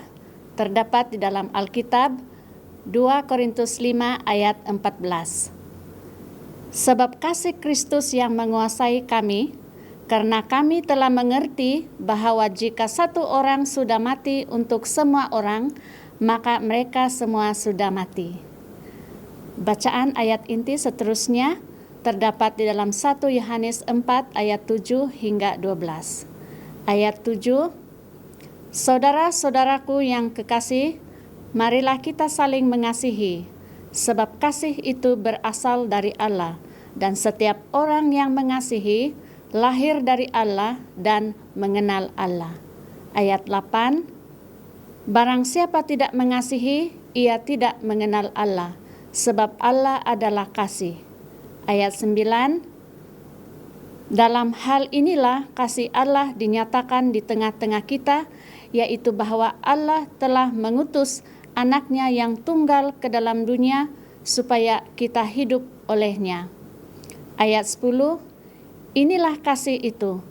terdapat di dalam Alkitab 2 Korintus 5 ayat 14. Sebab kasih Kristus yang menguasai kami, karena kami telah mengerti bahwa jika satu orang sudah mati untuk semua orang, maka mereka semua sudah mati. Bacaan ayat inti seterusnya terdapat di dalam 1 Yohanes 4 ayat 7 hingga 12. Ayat 7, Saudara-saudaraku yang kekasih, marilah kita saling mengasihi, sebab kasih itu berasal dari Allah, dan setiap orang yang mengasihi lahir dari Allah dan mengenal Allah. Ayat 8, barang siapa tidak mengasihi, ia tidak mengenal Allah, sebab Allah adalah kasih. Ayat 9, dalam hal inilah kasih Allah dinyatakan di tengah-tengah kita, yaitu bahwa Allah telah mengutus anaknya yang tunggal ke dalam dunia supaya kita hidup olehnya. Ayat 10, inilah kasih itu,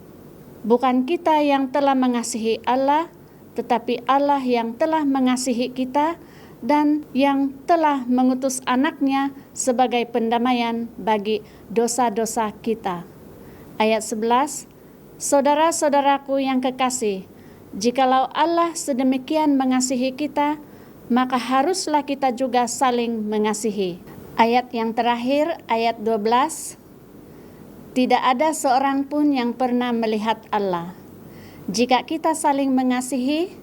bukan kita yang telah mengasihi Allah, tetapi Allah yang telah mengasihi kita dan yang telah mengutus anaknya sebagai pendamaian bagi dosa-dosa kita. Ayat 11, saudara-saudaraku yang kekasih, jikalau Allah sedemikian mengasihi kita, maka haruslah kita juga saling mengasihi. Ayat yang terakhir, ayat 12, tidak ada seorang pun yang pernah melihat Allah. Jika kita saling mengasihi,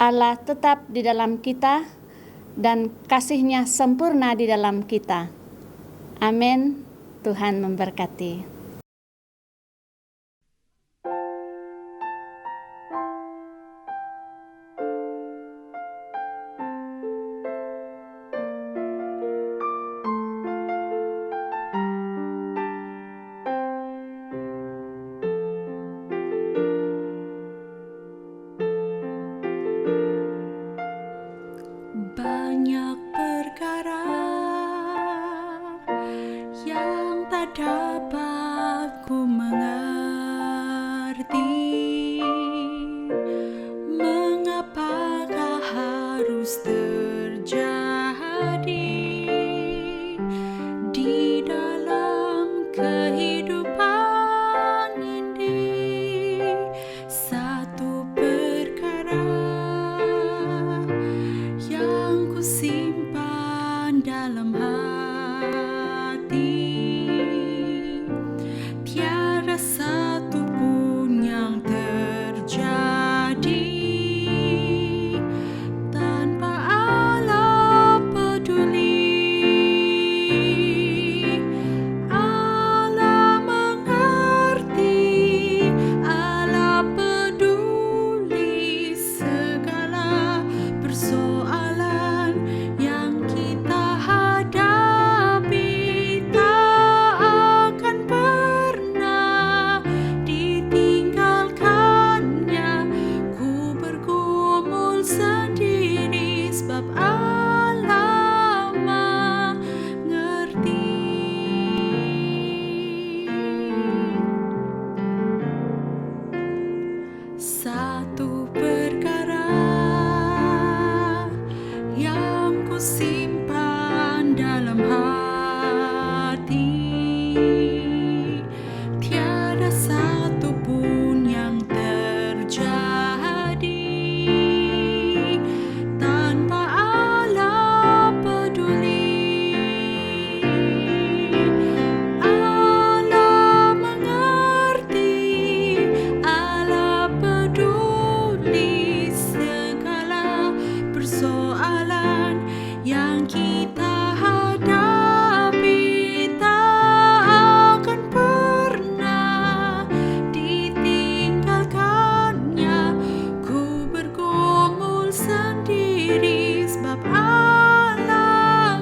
Allah tetap di dalam kita dan kasih-Nya sempurna di dalam kita. Amin. Tuhan memberkati. Banyak perkara yang tak dapat ku mengerti, mengapakah harus terjadi di dalam kehidupan ini. Satu perkara yang ku simpan dalam hati, tiada satu pun yang terjadi tanpa persoalan yang kita hadapi tak akan pernah ditinggalkannya. Ku bergumul sendiri sebab Allah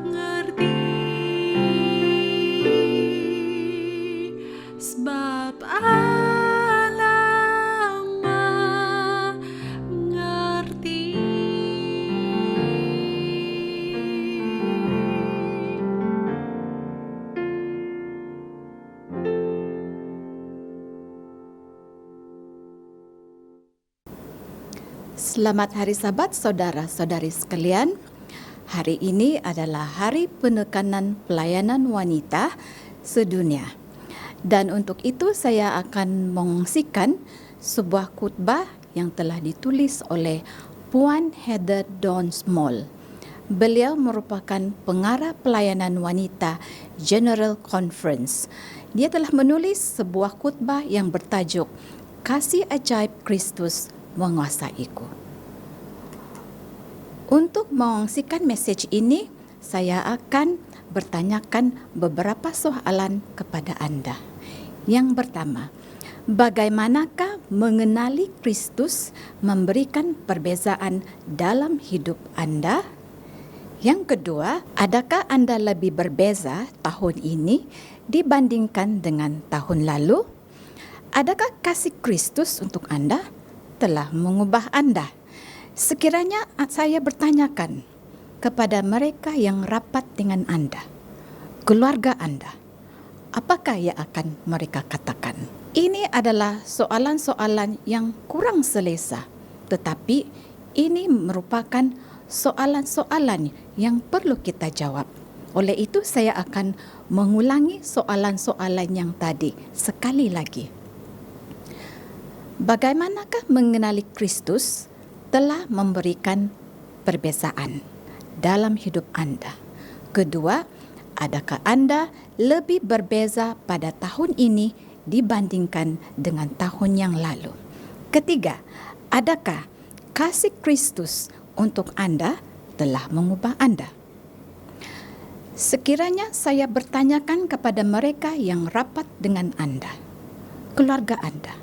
mengerti. Sebab Allah mengerti. Selamat Hari Sabat saudara-saudari sekalian. Hari ini adalah Hari Penekanan Pelayanan Wanita Sedunia. Dan untuk itu saya akan mengongsikan sebuah khutbah yang telah ditulis oleh Puan Heather Dawn Small. Beliau merupakan pengarah pelayanan wanita General Conference. Dia telah menulis sebuah khutbah yang bertajuk Kasih Ajaib Kristus Menguasaiku. Untuk mengongsikan mesej ini, saya akan bertanyakan beberapa soalan kepada anda. Yang pertama, bagaimanakah mengenali Kristus memberikan perbezaan dalam hidup anda? Yang kedua, adakah anda lebih berbeza tahun ini dibandingkan dengan tahun lalu? Adakah kasih Kristus untuk anda telah mengubah anda? Sekiranya saya bertanyakan kepada mereka yang rapat dengan anda, keluarga anda, apakah yang akan mereka katakan? Ini adalah soalan-soalan yang kurang selesa, tetapi ini merupakan soalan-soalan yang perlu kita jawab. Oleh itu saya akan mengulangi soalan-soalan yang tadi sekali lagi. Bagaimanakah mengenali Kristus telah memberikan perbezaan dalam hidup anda? Kedua, adakah anda lebih berbeza pada tahun ini dibandingkan dengan tahun yang lalu? Ketiga, adakah kasih Kristus untuk anda telah mengubah anda? Sekiranya saya bertanyakan kepada mereka yang rapat dengan anda, keluarga anda,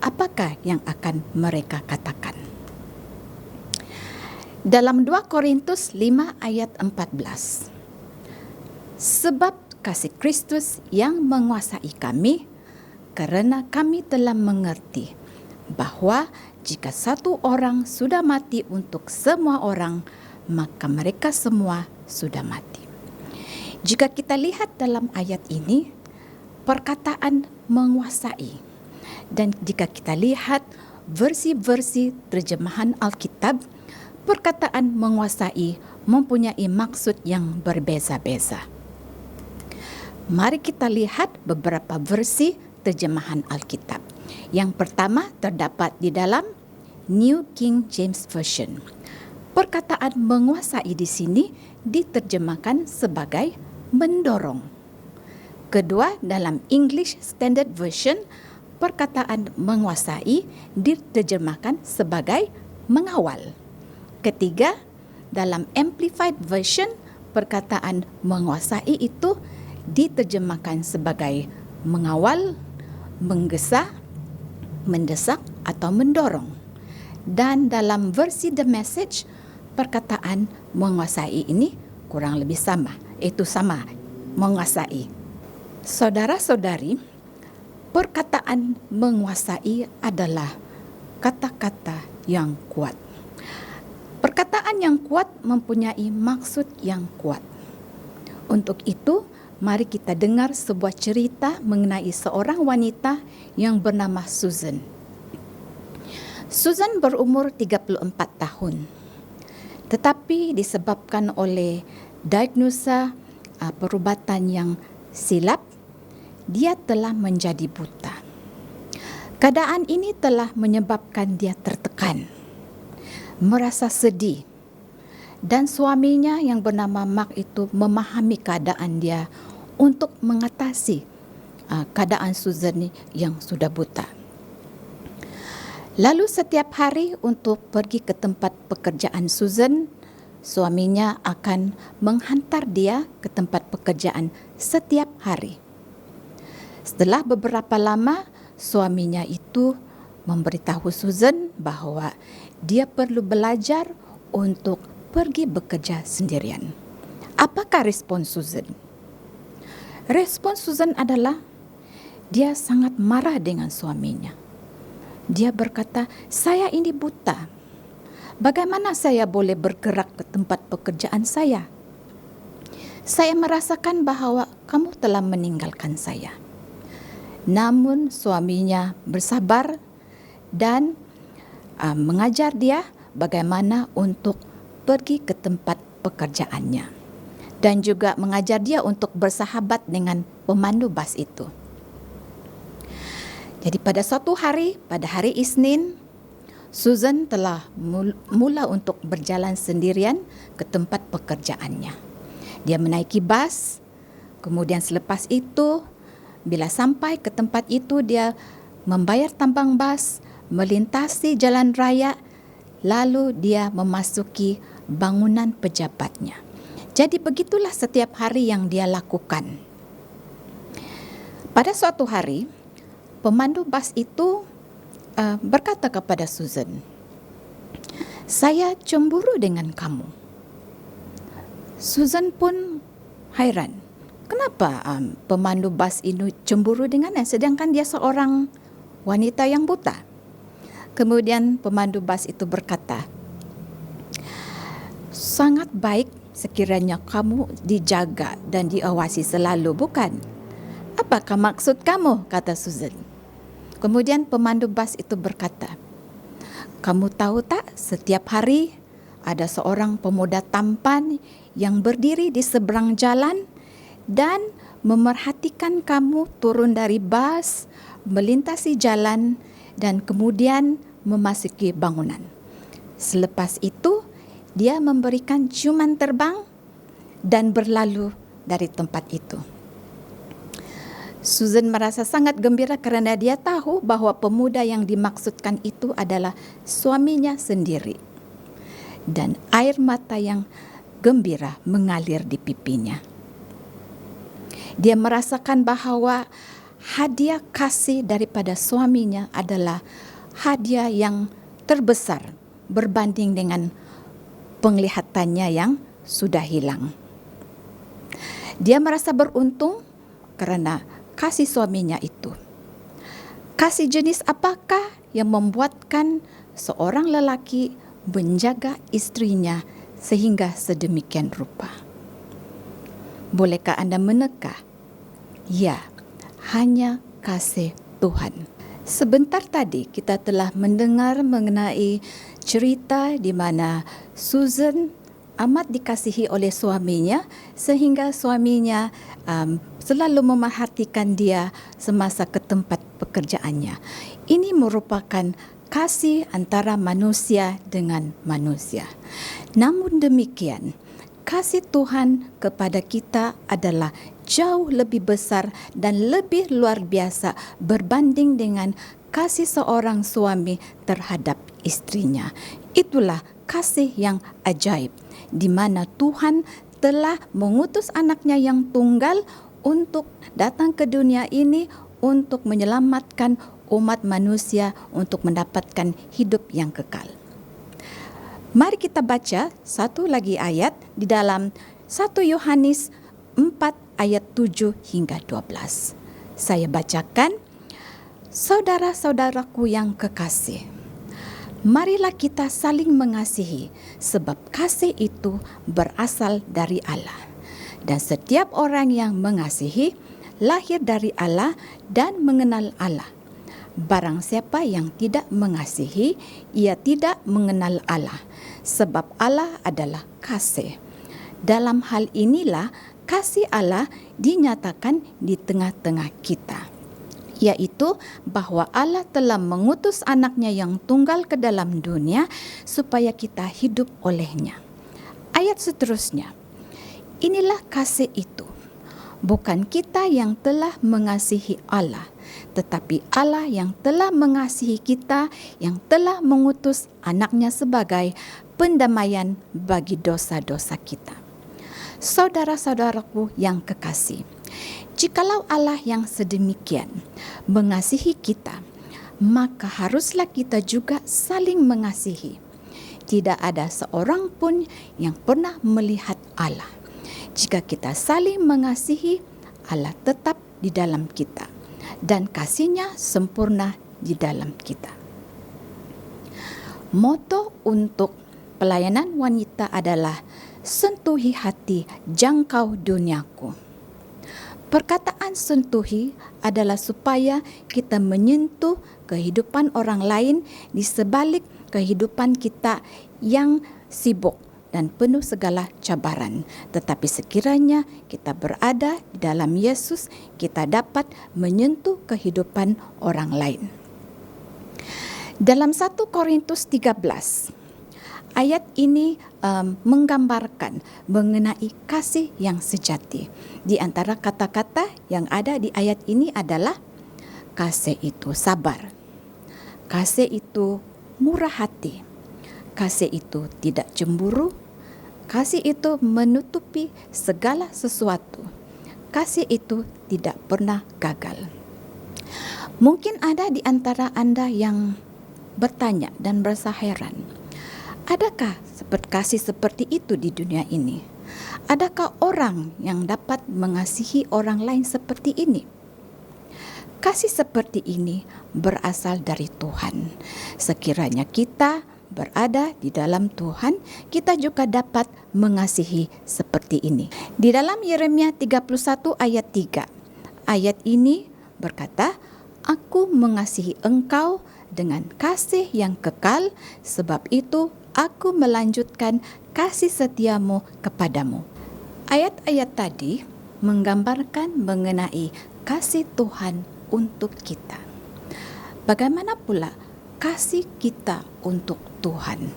apakah yang akan mereka katakan? Dalam 2 Korintus 5 ayat 14. Sebab kasih Kristus yang menguasai kami, kerana kami telah mengerti bahawa jika satu orang sudah mati untuk semua orang, maka mereka semua sudah mati. Jika kita lihat dalam ayat ini, perkataan menguasai. Dan jika kita lihat versi-versi terjemahan Alkitab, perkataan menguasai mempunyai maksud yang berbeza-beza. Mari kita lihat beberapa versi terjemahan Alkitab. Yang pertama terdapat di dalam New King James Version. Perkataan menguasai di sini diterjemahkan sebagai mendorong. Kedua, dalam English Standard Version, perkataan menguasai diterjemahkan sebagai mengawal. Ketiga, dalam Amplified Version, perkataan menguasai itu diterjemahkan sebagai mengawal, menggesa, mendesak atau mendorong. Dan dalam versi The Message, perkataan menguasai ini kurang lebih sama, itu sama, menguasai. Saudara-saudari, perkataan menguasai adalah kata-kata yang kuat. Perkataan yang kuat mempunyai maksud yang kuat. Untuk itu, mari kita dengar sebuah cerita mengenai seorang wanita yang bernama Susan. Susan berumur 34 tahun. Tetapi disebabkan oleh diagnosa perubatan yang silap, dia telah menjadi buta. Keadaan ini telah menyebabkan dia tertekan, merasa sedih, dan suaminya yang bernama Mark itu memahami keadaan dia untuk mengatasi keadaan Susan yang sudah buta. Lalu setiap hari untuk pergi ke tempat pekerjaan Susan, suaminya akan menghantar dia ke tempat pekerjaan setiap hari. Setelah beberapa lama, suaminya itu memberitahu Susan bahwa dia perlu belajar untuk pergi bekerja sendirian. Apakah respon Susan? Respon Susan adalah dia sangat marah dengan suaminya. Dia berkata, "Saya ini buta. Bagaimana saya boleh bergerak ke tempat pekerjaan saya? Saya merasakan bahwa kamu telah meninggalkan saya." Namun suaminya bersabar dan mengajar dia bagaimana untuk pergi ke tempat pekerjaannya. Dan juga mengajar dia untuk bersahabat dengan pemandu bas itu. Jadi pada suatu hari, pada hari Isnin, Susan telah mula untuk berjalan sendirian ke tempat pekerjaannya. Dia menaiki bas, kemudian selepas itu, bila sampai ke tempat itu, dia membayar tambang bas, melintasi jalan raya, lalu dia memasuki bangunan pejabatnya. Jadi begitulah setiap hari yang dia lakukan. Pada suatu hari, pemandu bas itu berkata kepada Susan, "Saya cemburu dengan kamu." Susan pun hairan. Kenapa pemandu bas ini cemburu dengannya sedangkan dia seorang wanita yang buta? Kemudian pemandu bas itu berkata, "Sangat baik sekiranya kamu dijaga dan diawasi selalu, bukan? Apakah maksud kamu?" kata Susan. Kemudian pemandu bas itu berkata, "Kamu tahu tak, setiap hari ada seorang pemuda tampan yang berdiri di seberang jalan dan memerhatikan kamu turun dari bas, melintasi jalan dan kemudian memasuki bangunan. Selepas itu, dia memberikan ciuman terbang dan berlalu dari tempat itu." Susan merasa sangat gembira kerana dia tahu bahwa pemuda yang dimaksudkan itu adalah suaminya sendiri. Dan air mata yang gembira mengalir di pipinya. Dia merasakan bahwa hadiah kasih daripada suaminya adalah hadiah yang terbesar berbanding dengan penglihatannya yang sudah hilang. Dia merasa beruntung kerana kasih suaminya itu. Kasih jenis apakah yang membuatkan seorang lelaki menjaga istrinya sehingga sedemikian rupa? Bolehkah anda meneka? Ya, hanya kasih Tuhan. Sebentar tadi kita telah mendengar mengenai cerita di mana Susan amat dikasihi oleh suaminya sehingga suaminya selalu memerhatikan dia semasa ke tempat pekerjaannya. Ini merupakan kasih antara manusia dengan manusia. Namun demikian, kasih Tuhan kepada kita adalah jauh lebih besar dan lebih luar biasa berbanding dengan kasih seorang suami terhadap istrinya. Itulah kasih yang ajaib, di mana Tuhan telah mengutus anaknya yang tunggal untuk datang ke dunia ini untuk menyelamatkan umat manusia untuk mendapatkan hidup yang kekal. Mari kita baca satu lagi ayat di dalam 1 Yohanes 4 ayat 7 hingga 12. Saya bacakan, "Saudara-saudaraku yang kekasih, marilah kita saling mengasihi sebab kasih itu berasal dari Allah. Dan setiap orang yang mengasihi lahir dari Allah dan mengenal Allah. Barang siapa yang tidak mengasihi, ia tidak mengenal Allah, sebab Allah adalah kasih. Dalam hal inilah kasih Allah dinyatakan di tengah-tengah kita, yaitu bahwa Allah telah mengutus anaknya yang tunggal ke dalam dunia supaya kita hidup olehnya." Ayat seterusnya, "Inilah kasih itu, bukan kita yang telah mengasihi Allah, tetapi Allah yang telah mengasihi kita, yang telah mengutus anaknya sebagai pendamaian bagi dosa-dosa kita. Saudara-saudaraku yang kekasih, jikalau Allah yang sedemikian mengasihi kita, maka haruslah kita juga saling mengasihi. Tidak ada seorang pun yang pernah melihat Allah. Jika kita saling mengasihi, Allah tetap di dalam kita dan kasih-Nya sempurna di dalam kita. Moto untuk pelayanan wanita adalah sentuhi hati, jangkau duniaku. Perkataan sentuhi adalah supaya kita menyentuh kehidupan orang lain di sebalik kehidupan kita yang sibuk dan penuh segala cabaran. Tetapi sekiranya kita berada di dalam Yesus, kita dapat menyentuh kehidupan orang lain. Dalam 1 Korintus 13, ayat ini menggambarkan mengenai kasih yang sejati. Di antara kata-kata yang ada di ayat ini adalah kasih itu sabar, kasih itu murah hati, kasih itu tidak cemburu, kasih itu menutupi segala sesuatu, kasih itu tidak pernah gagal. Mungkin ada di antara Anda yang bertanya dan merasa heran, adakah kasih seperti itu di dunia ini? Adakah orang yang dapat mengasihi orang lain seperti ini? Kasih seperti ini berasal dari Tuhan. Sekiranya kita berada di dalam Tuhan, kita juga dapat mengasihi seperti ini. Di dalam Yeremia 31 ayat 3, ayat ini berkata, Aku mengasihi engkau dengan kasih yang kekal, sebab itu aku melanjutkan kasih setiamu kepadamu. Ayat-ayat tadi menggambarkan mengenai kasih Tuhan untuk kita. Bagaimana pula kasih kita untuk Tuhan?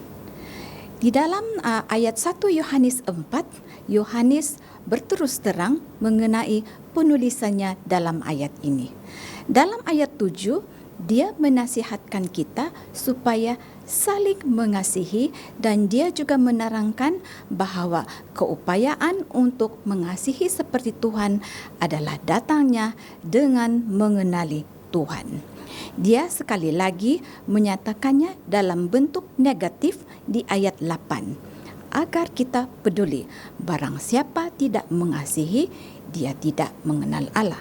Di dalam ayat 1 Yohanes 4, Yohanes berterus terang mengenai penulisannya dalam ayat ini. Dalam ayat 7, dia menasihatkan kita supaya saling mengasihi, dan dia juga menerangkan bahwa keupayaan untuk mengasihi seperti Tuhan adalah datangnya dengan mengenali Tuhan. Dia sekali lagi menyatakannya dalam bentuk negatif di ayat 8, agar kita peduli. Barang siapa tidak mengasihi, dia tidak mengenal Allah.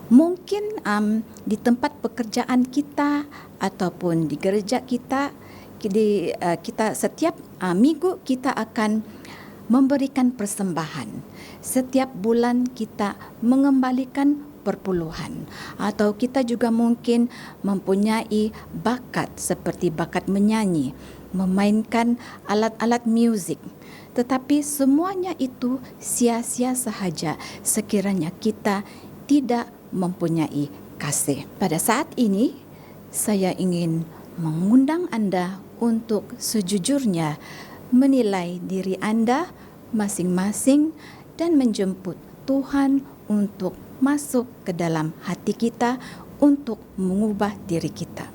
Mungkin di tempat pekerjaan kita ataupun di gereja kita, kita setiap minggu kita akan memberikan persembahan. Setiap bulan kita mengembalikan perpuluhan, atau kita juga mungkin mempunyai bakat seperti bakat menyanyi, memainkan alat-alat musik. Tetapi semuanya itu sia-sia sahaja sekiranya kita tidak mempunyai kasih. Pada saat ini saya ingin mengundang Anda untuk sejujurnya menilai diri Anda masing-masing dan menjemput Tuhan untuk masuk ke dalam hati kita untuk mengubah diri kita.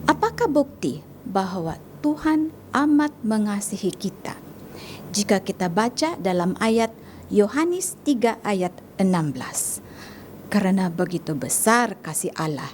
Apakah bukti bahwa Tuhan amat mengasihi kita? Jika kita baca dalam ayat Yohanes 3 ayat 16. Karena begitu besar kasih Allah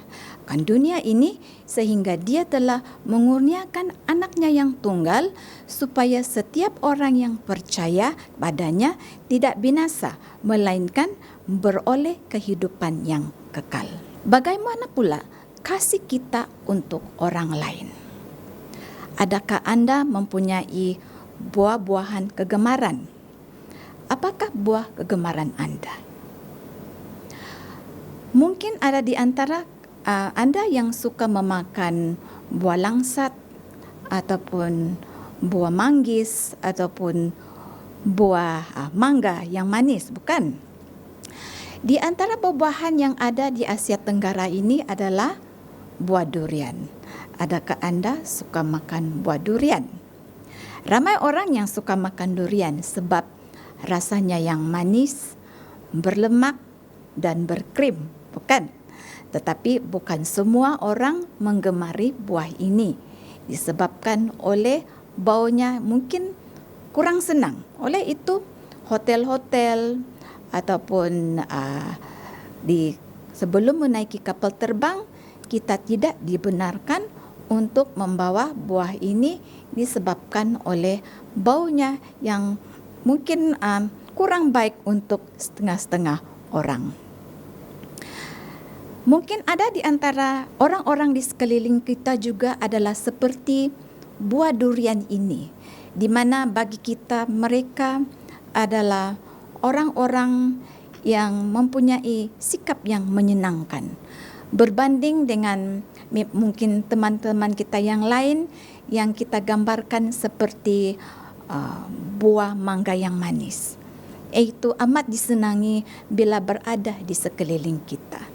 akan dunia ini, sehingga dia telah mengurniakan anaknya yang tunggal, supaya setiap orang yang percaya padanya tidak binasa, melainkan beroleh kehidupan yang kekal. Bagaimana pula kasih kita untuk orang lain? Adakah Anda mempunyai buah-buahan kegemaran? Apakah buah kegemaran Anda? Mungkin ada di antara Anda yang suka memakan buah langsat, ataupun buah manggis, ataupun buah mangga yang manis, bukan? Di antara buah-buahan yang ada di Asia Tenggara ini adalah buah durian. Adakah Anda suka makan buah durian? Ramai orang yang suka makan durian sebab rasanya yang manis, berlemak, dan berkrim. bukan? Tetapi bukan semua orang menggemari buah ini disebabkan oleh baunya mungkin kurang senang. Oleh itu hotel-hotel ataupun sebelum menaiki kapal terbang, kita tidak dibenarkan untuk membawa buah ini disebabkan oleh baunya yang mungkin kurang baik untuk setengah-setengah orang. Mungkin ada di antara orang-orang di sekeliling kita juga adalah seperti buah durian ini, di mana bagi kita mereka adalah orang-orang yang mempunyai sikap yang menyenangkan. Berbanding dengan mungkin teman-teman kita yang lain yang kita gambarkan seperti buah mangga yang manis. Itu amat disenangi bila berada di sekeliling kita.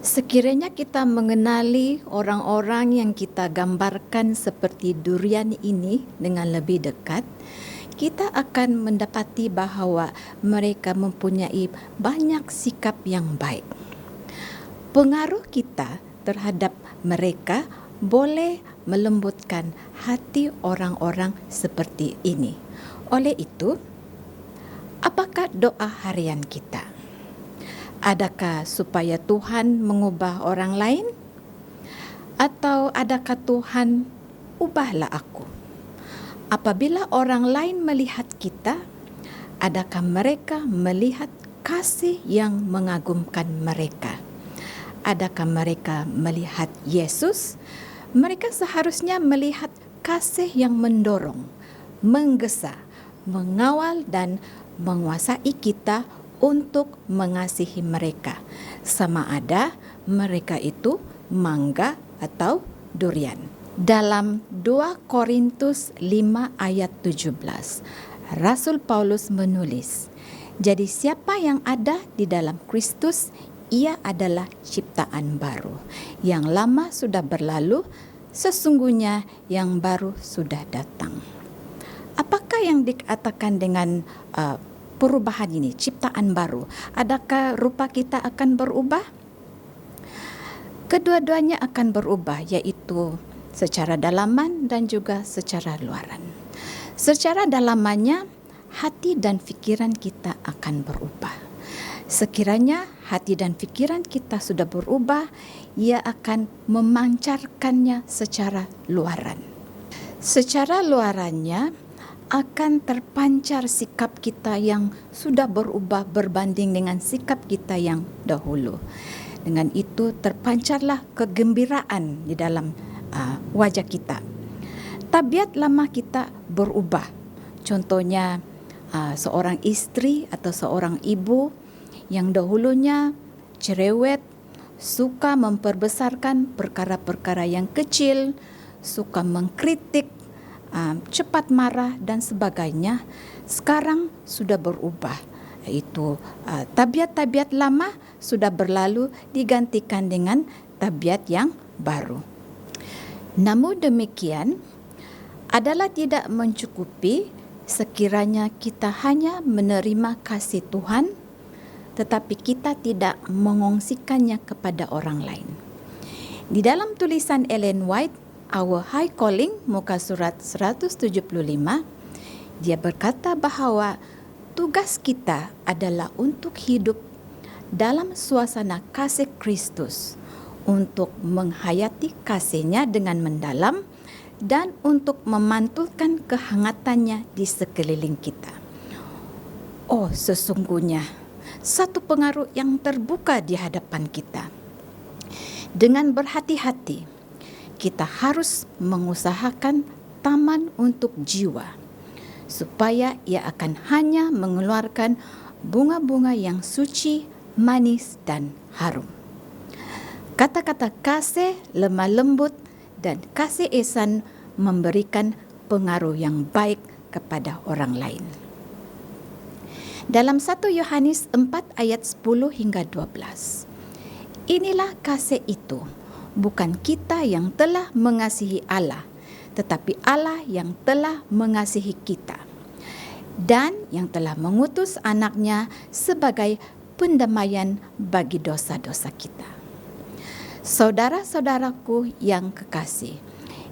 Sekiranya kita mengenali orang-orang yang kita gambarkan seperti durian ini dengan lebih dekat, kita akan mendapati bahawa mereka mempunyai banyak sikap yang baik. Pengaruh kita terhadap mereka boleh melembutkan hati orang-orang seperti ini. Oleh itu, apakah doa harian kita? Adakah supaya Tuhan mengubah orang lain? Atau adakah Tuhan, ubahlah aku? Apabila orang lain melihat kita, adakah mereka melihat kasih yang mengagumkan mereka? Adakah mereka melihat Yesus? Mereka seharusnya melihat kasih yang mendorong, menggesa, mengawal dan menguasai kita untuk mengasihi mereka, sama ada mereka itu mangga atau durian. Dalam 2 Korintus 5 ayat 17, Rasul Paulus menulis, "Jadi siapa yang ada di dalam Kristus, ia adalah ciptaan baru. Yang lama sudah berlalu, sesungguhnya yang baru sudah datang." Apakah yang dikatakan dengan perubahan ini, ciptaan baru? Adakah rupa kita akan berubah? Kedua-duanya akan berubah, yaitu secara dalaman dan juga secara luaran. Secara dalamannya, hati dan pikiran kita akan berubah. Sekiranya hati dan pikiran kita sudah berubah, ia akan memancarkannya secara luaran. Secara luarannya akan terpancar sikap kita yang sudah berubah berbanding dengan sikap kita yang dahulu. Dengan itu terpancarlah kegembiraan di dalam wajah kita. Tabiat lama kita berubah. Contohnya seorang istri atau seorang ibu yang dahulunya cerewet, suka memperbesarkan perkara-perkara yang kecil, suka mengkritik, cepat marah dan sebagainya, sekarang sudah berubah. Yaitu tabiat-tabiat lama sudah berlalu digantikan dengan tabiat yang baru. Namun demikian adalah tidak mencukupi sekiranya kita hanya menerima kasih Tuhan, tetapi kita tidak mengongsikannya kepada orang lain. Di dalam tulisan Ellen White, Our High Calling, muka surat 175, dia berkata bahawa tugas kita adalah untuk hidup dalam suasana kasih Kristus, untuk menghayati kasihnya dengan mendalam dan untuk memantulkan kehangatannya di sekeliling kita. Oh, sesungguhnya satu pengaruh yang terbuka di hadapan kita. Dengan berhati-hati, kita harus mengusahakan taman untuk jiwa, supaya ia akan hanya mengeluarkan bunga-bunga yang suci, manis dan harum. Kata-kata kasih, lemah lembut dan kasih ihsan memberikan pengaruh yang baik kepada orang lain. Dalam 1 Yohanes 4 ayat 10 hingga 12. Inilah kasih itu, bukan kita yang telah mengasihi Allah, tetapi Allah yang telah mengasihi kita dan yang telah mengutus anaknya sebagai pendamaian bagi dosa-dosa kita. Saudara-saudaraku yang kekasih,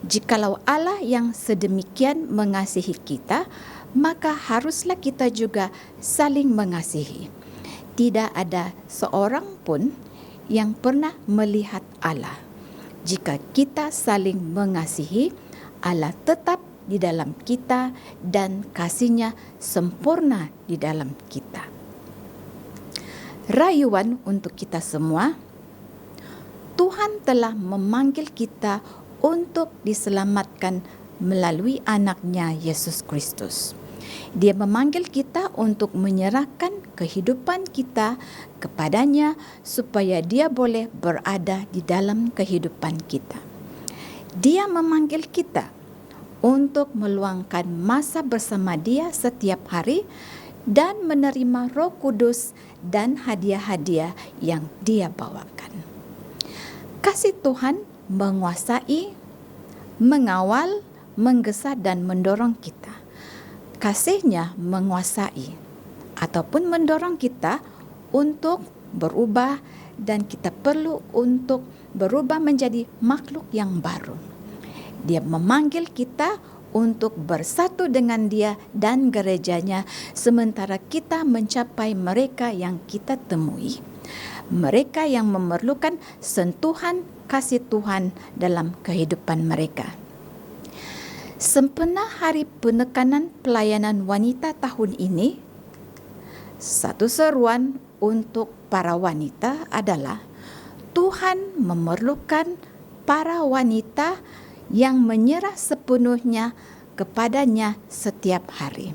jikalau Allah yang sedemikian mengasihi kita, maka haruslah kita juga saling mengasihi. Tidak ada seorang pun yang pernah melihat Allah. Jika kita saling mengasihi, Allah tetap di dalam kita dan kasih-Nya sempurna di dalam kita. Rayuan untuk kita semua, Tuhan telah memanggil kita untuk diselamatkan melalui anak-Nya Yesus Kristus. Dia memanggil kita untuk menyerahkan kehidupan kita kepada-Nya supaya Dia boleh berada di dalam kehidupan kita. Dia memanggil kita untuk meluangkan masa bersama Dia setiap hari dan menerima Roh Kudus dan hadiah-hadiah yang Dia bawakan. Kasih Tuhan menguasai, mengawal, menggesa dan mendorong kita. Kasih-Nya menguasai ataupun mendorong kita untuk berubah, dan kita perlu untuk berubah menjadi makhluk yang baru. Dia memanggil kita untuk bersatu dengan Dia dan gereja-Nya, sementara kita mencapai mereka yang kita temui, mereka yang memerlukan sentuhan kasih Tuhan dalam kehidupan mereka. Sempena Hari Penekanan Pelayanan Wanita tahun ini, satu seruan untuk para wanita adalah Tuhan memerlukan para wanita yang menyerah sepenuhnya kepada-Nya setiap hari.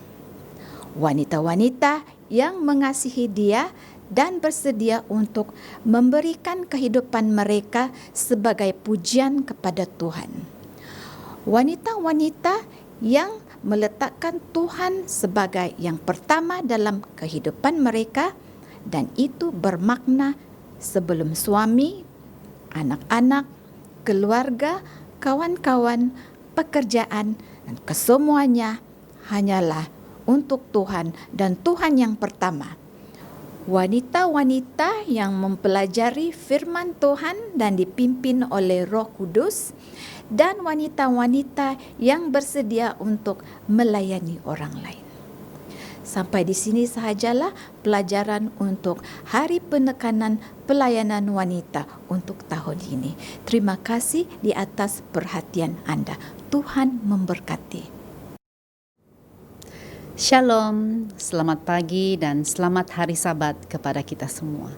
Wanita-wanita yang mengasihi Dia dan bersedia untuk memberikan kehidupan mereka sebagai pujian kepada Tuhan. Wanita-wanita yang meletakkan Tuhan sebagai yang pertama dalam kehidupan mereka, dan itu bermakna sebelum suami, anak-anak, keluarga, kawan-kawan, pekerjaan, dan kesemuanya hanyalah untuk Tuhan dan Tuhan yang pertama. Wanita-wanita yang mempelajari firman Tuhan dan dipimpin oleh Roh Kudus, dan wanita-wanita yang bersedia untuk melayani orang lain. Sampai di sini sahajalah pelajaran untuk Hari Penekanan Pelayanan Wanita untuk tahun ini. Terima kasih di atas perhatian Anda. Tuhan memberkati. Shalom, selamat pagi dan selamat hari Sabat kepada kita semua.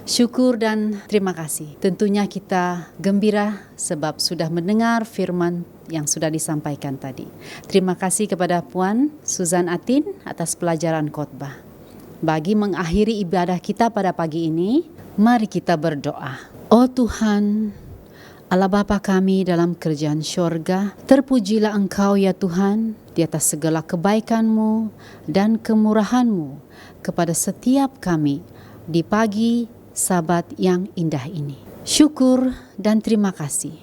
Syukur dan terima kasih. Tentunya kita gembira sebab sudah mendengar firman yang sudah disampaikan tadi. Terima kasih kepada Puan Suzan Atin atas pelajaran khotbah. Bagi mengakhiri ibadah kita pada pagi ini, mari kita berdoa. Oh Tuhan, Allah Bapa kami dalam kerajaan syurga, terpujilah Engkau ya Tuhan di atas segala kebaikan-Mu dan kemurahan-Mu kepada setiap kami di pagi Sabat yang indah ini. Syukur dan terima kasih.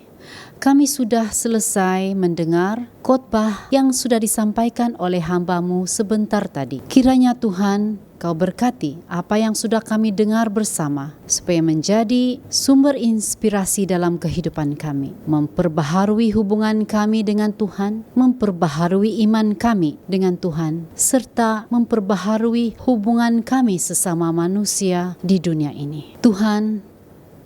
Kami sudah selesai mendengar khotbah yang sudah disampaikan oleh hamba-Mu sebentar tadi. Kiranya Tuhan Kau berkati apa yang sudah kami dengar bersama, supaya menjadi sumber inspirasi dalam kehidupan kami, memperbaharui hubungan kami dengan Tuhan, memperbaharui iman kami dengan Tuhan, serta memperbaharui hubungan kami sesama manusia di dunia ini. Tuhan,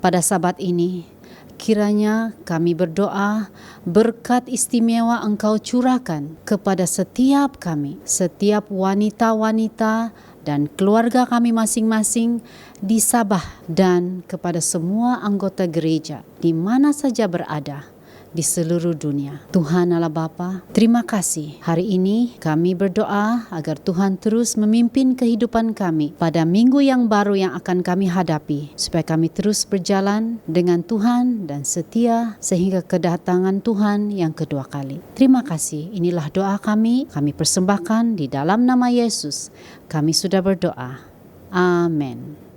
pada Sabat ini, kiranya kami berdoa berkat istimewa Engkau curahkan kepada setiap kami, setiap wanita-wanita dan keluarga kami masing-masing di Sabah, dan kepada semua anggota gereja di mana saja berada di seluruh dunia. Tuhan Allah Bapa, terima kasih. Hari ini kami berdoa agar Tuhan terus memimpin kehidupan kami pada minggu yang baru yang akan kami hadapi, supaya kami terus berjalan dengan Tuhan dan setia sehingga kedatangan Tuhan yang kedua kali. Terima kasih. Inilah doa kami persembahkan di dalam nama Yesus. Kami sudah berdoa. Amin.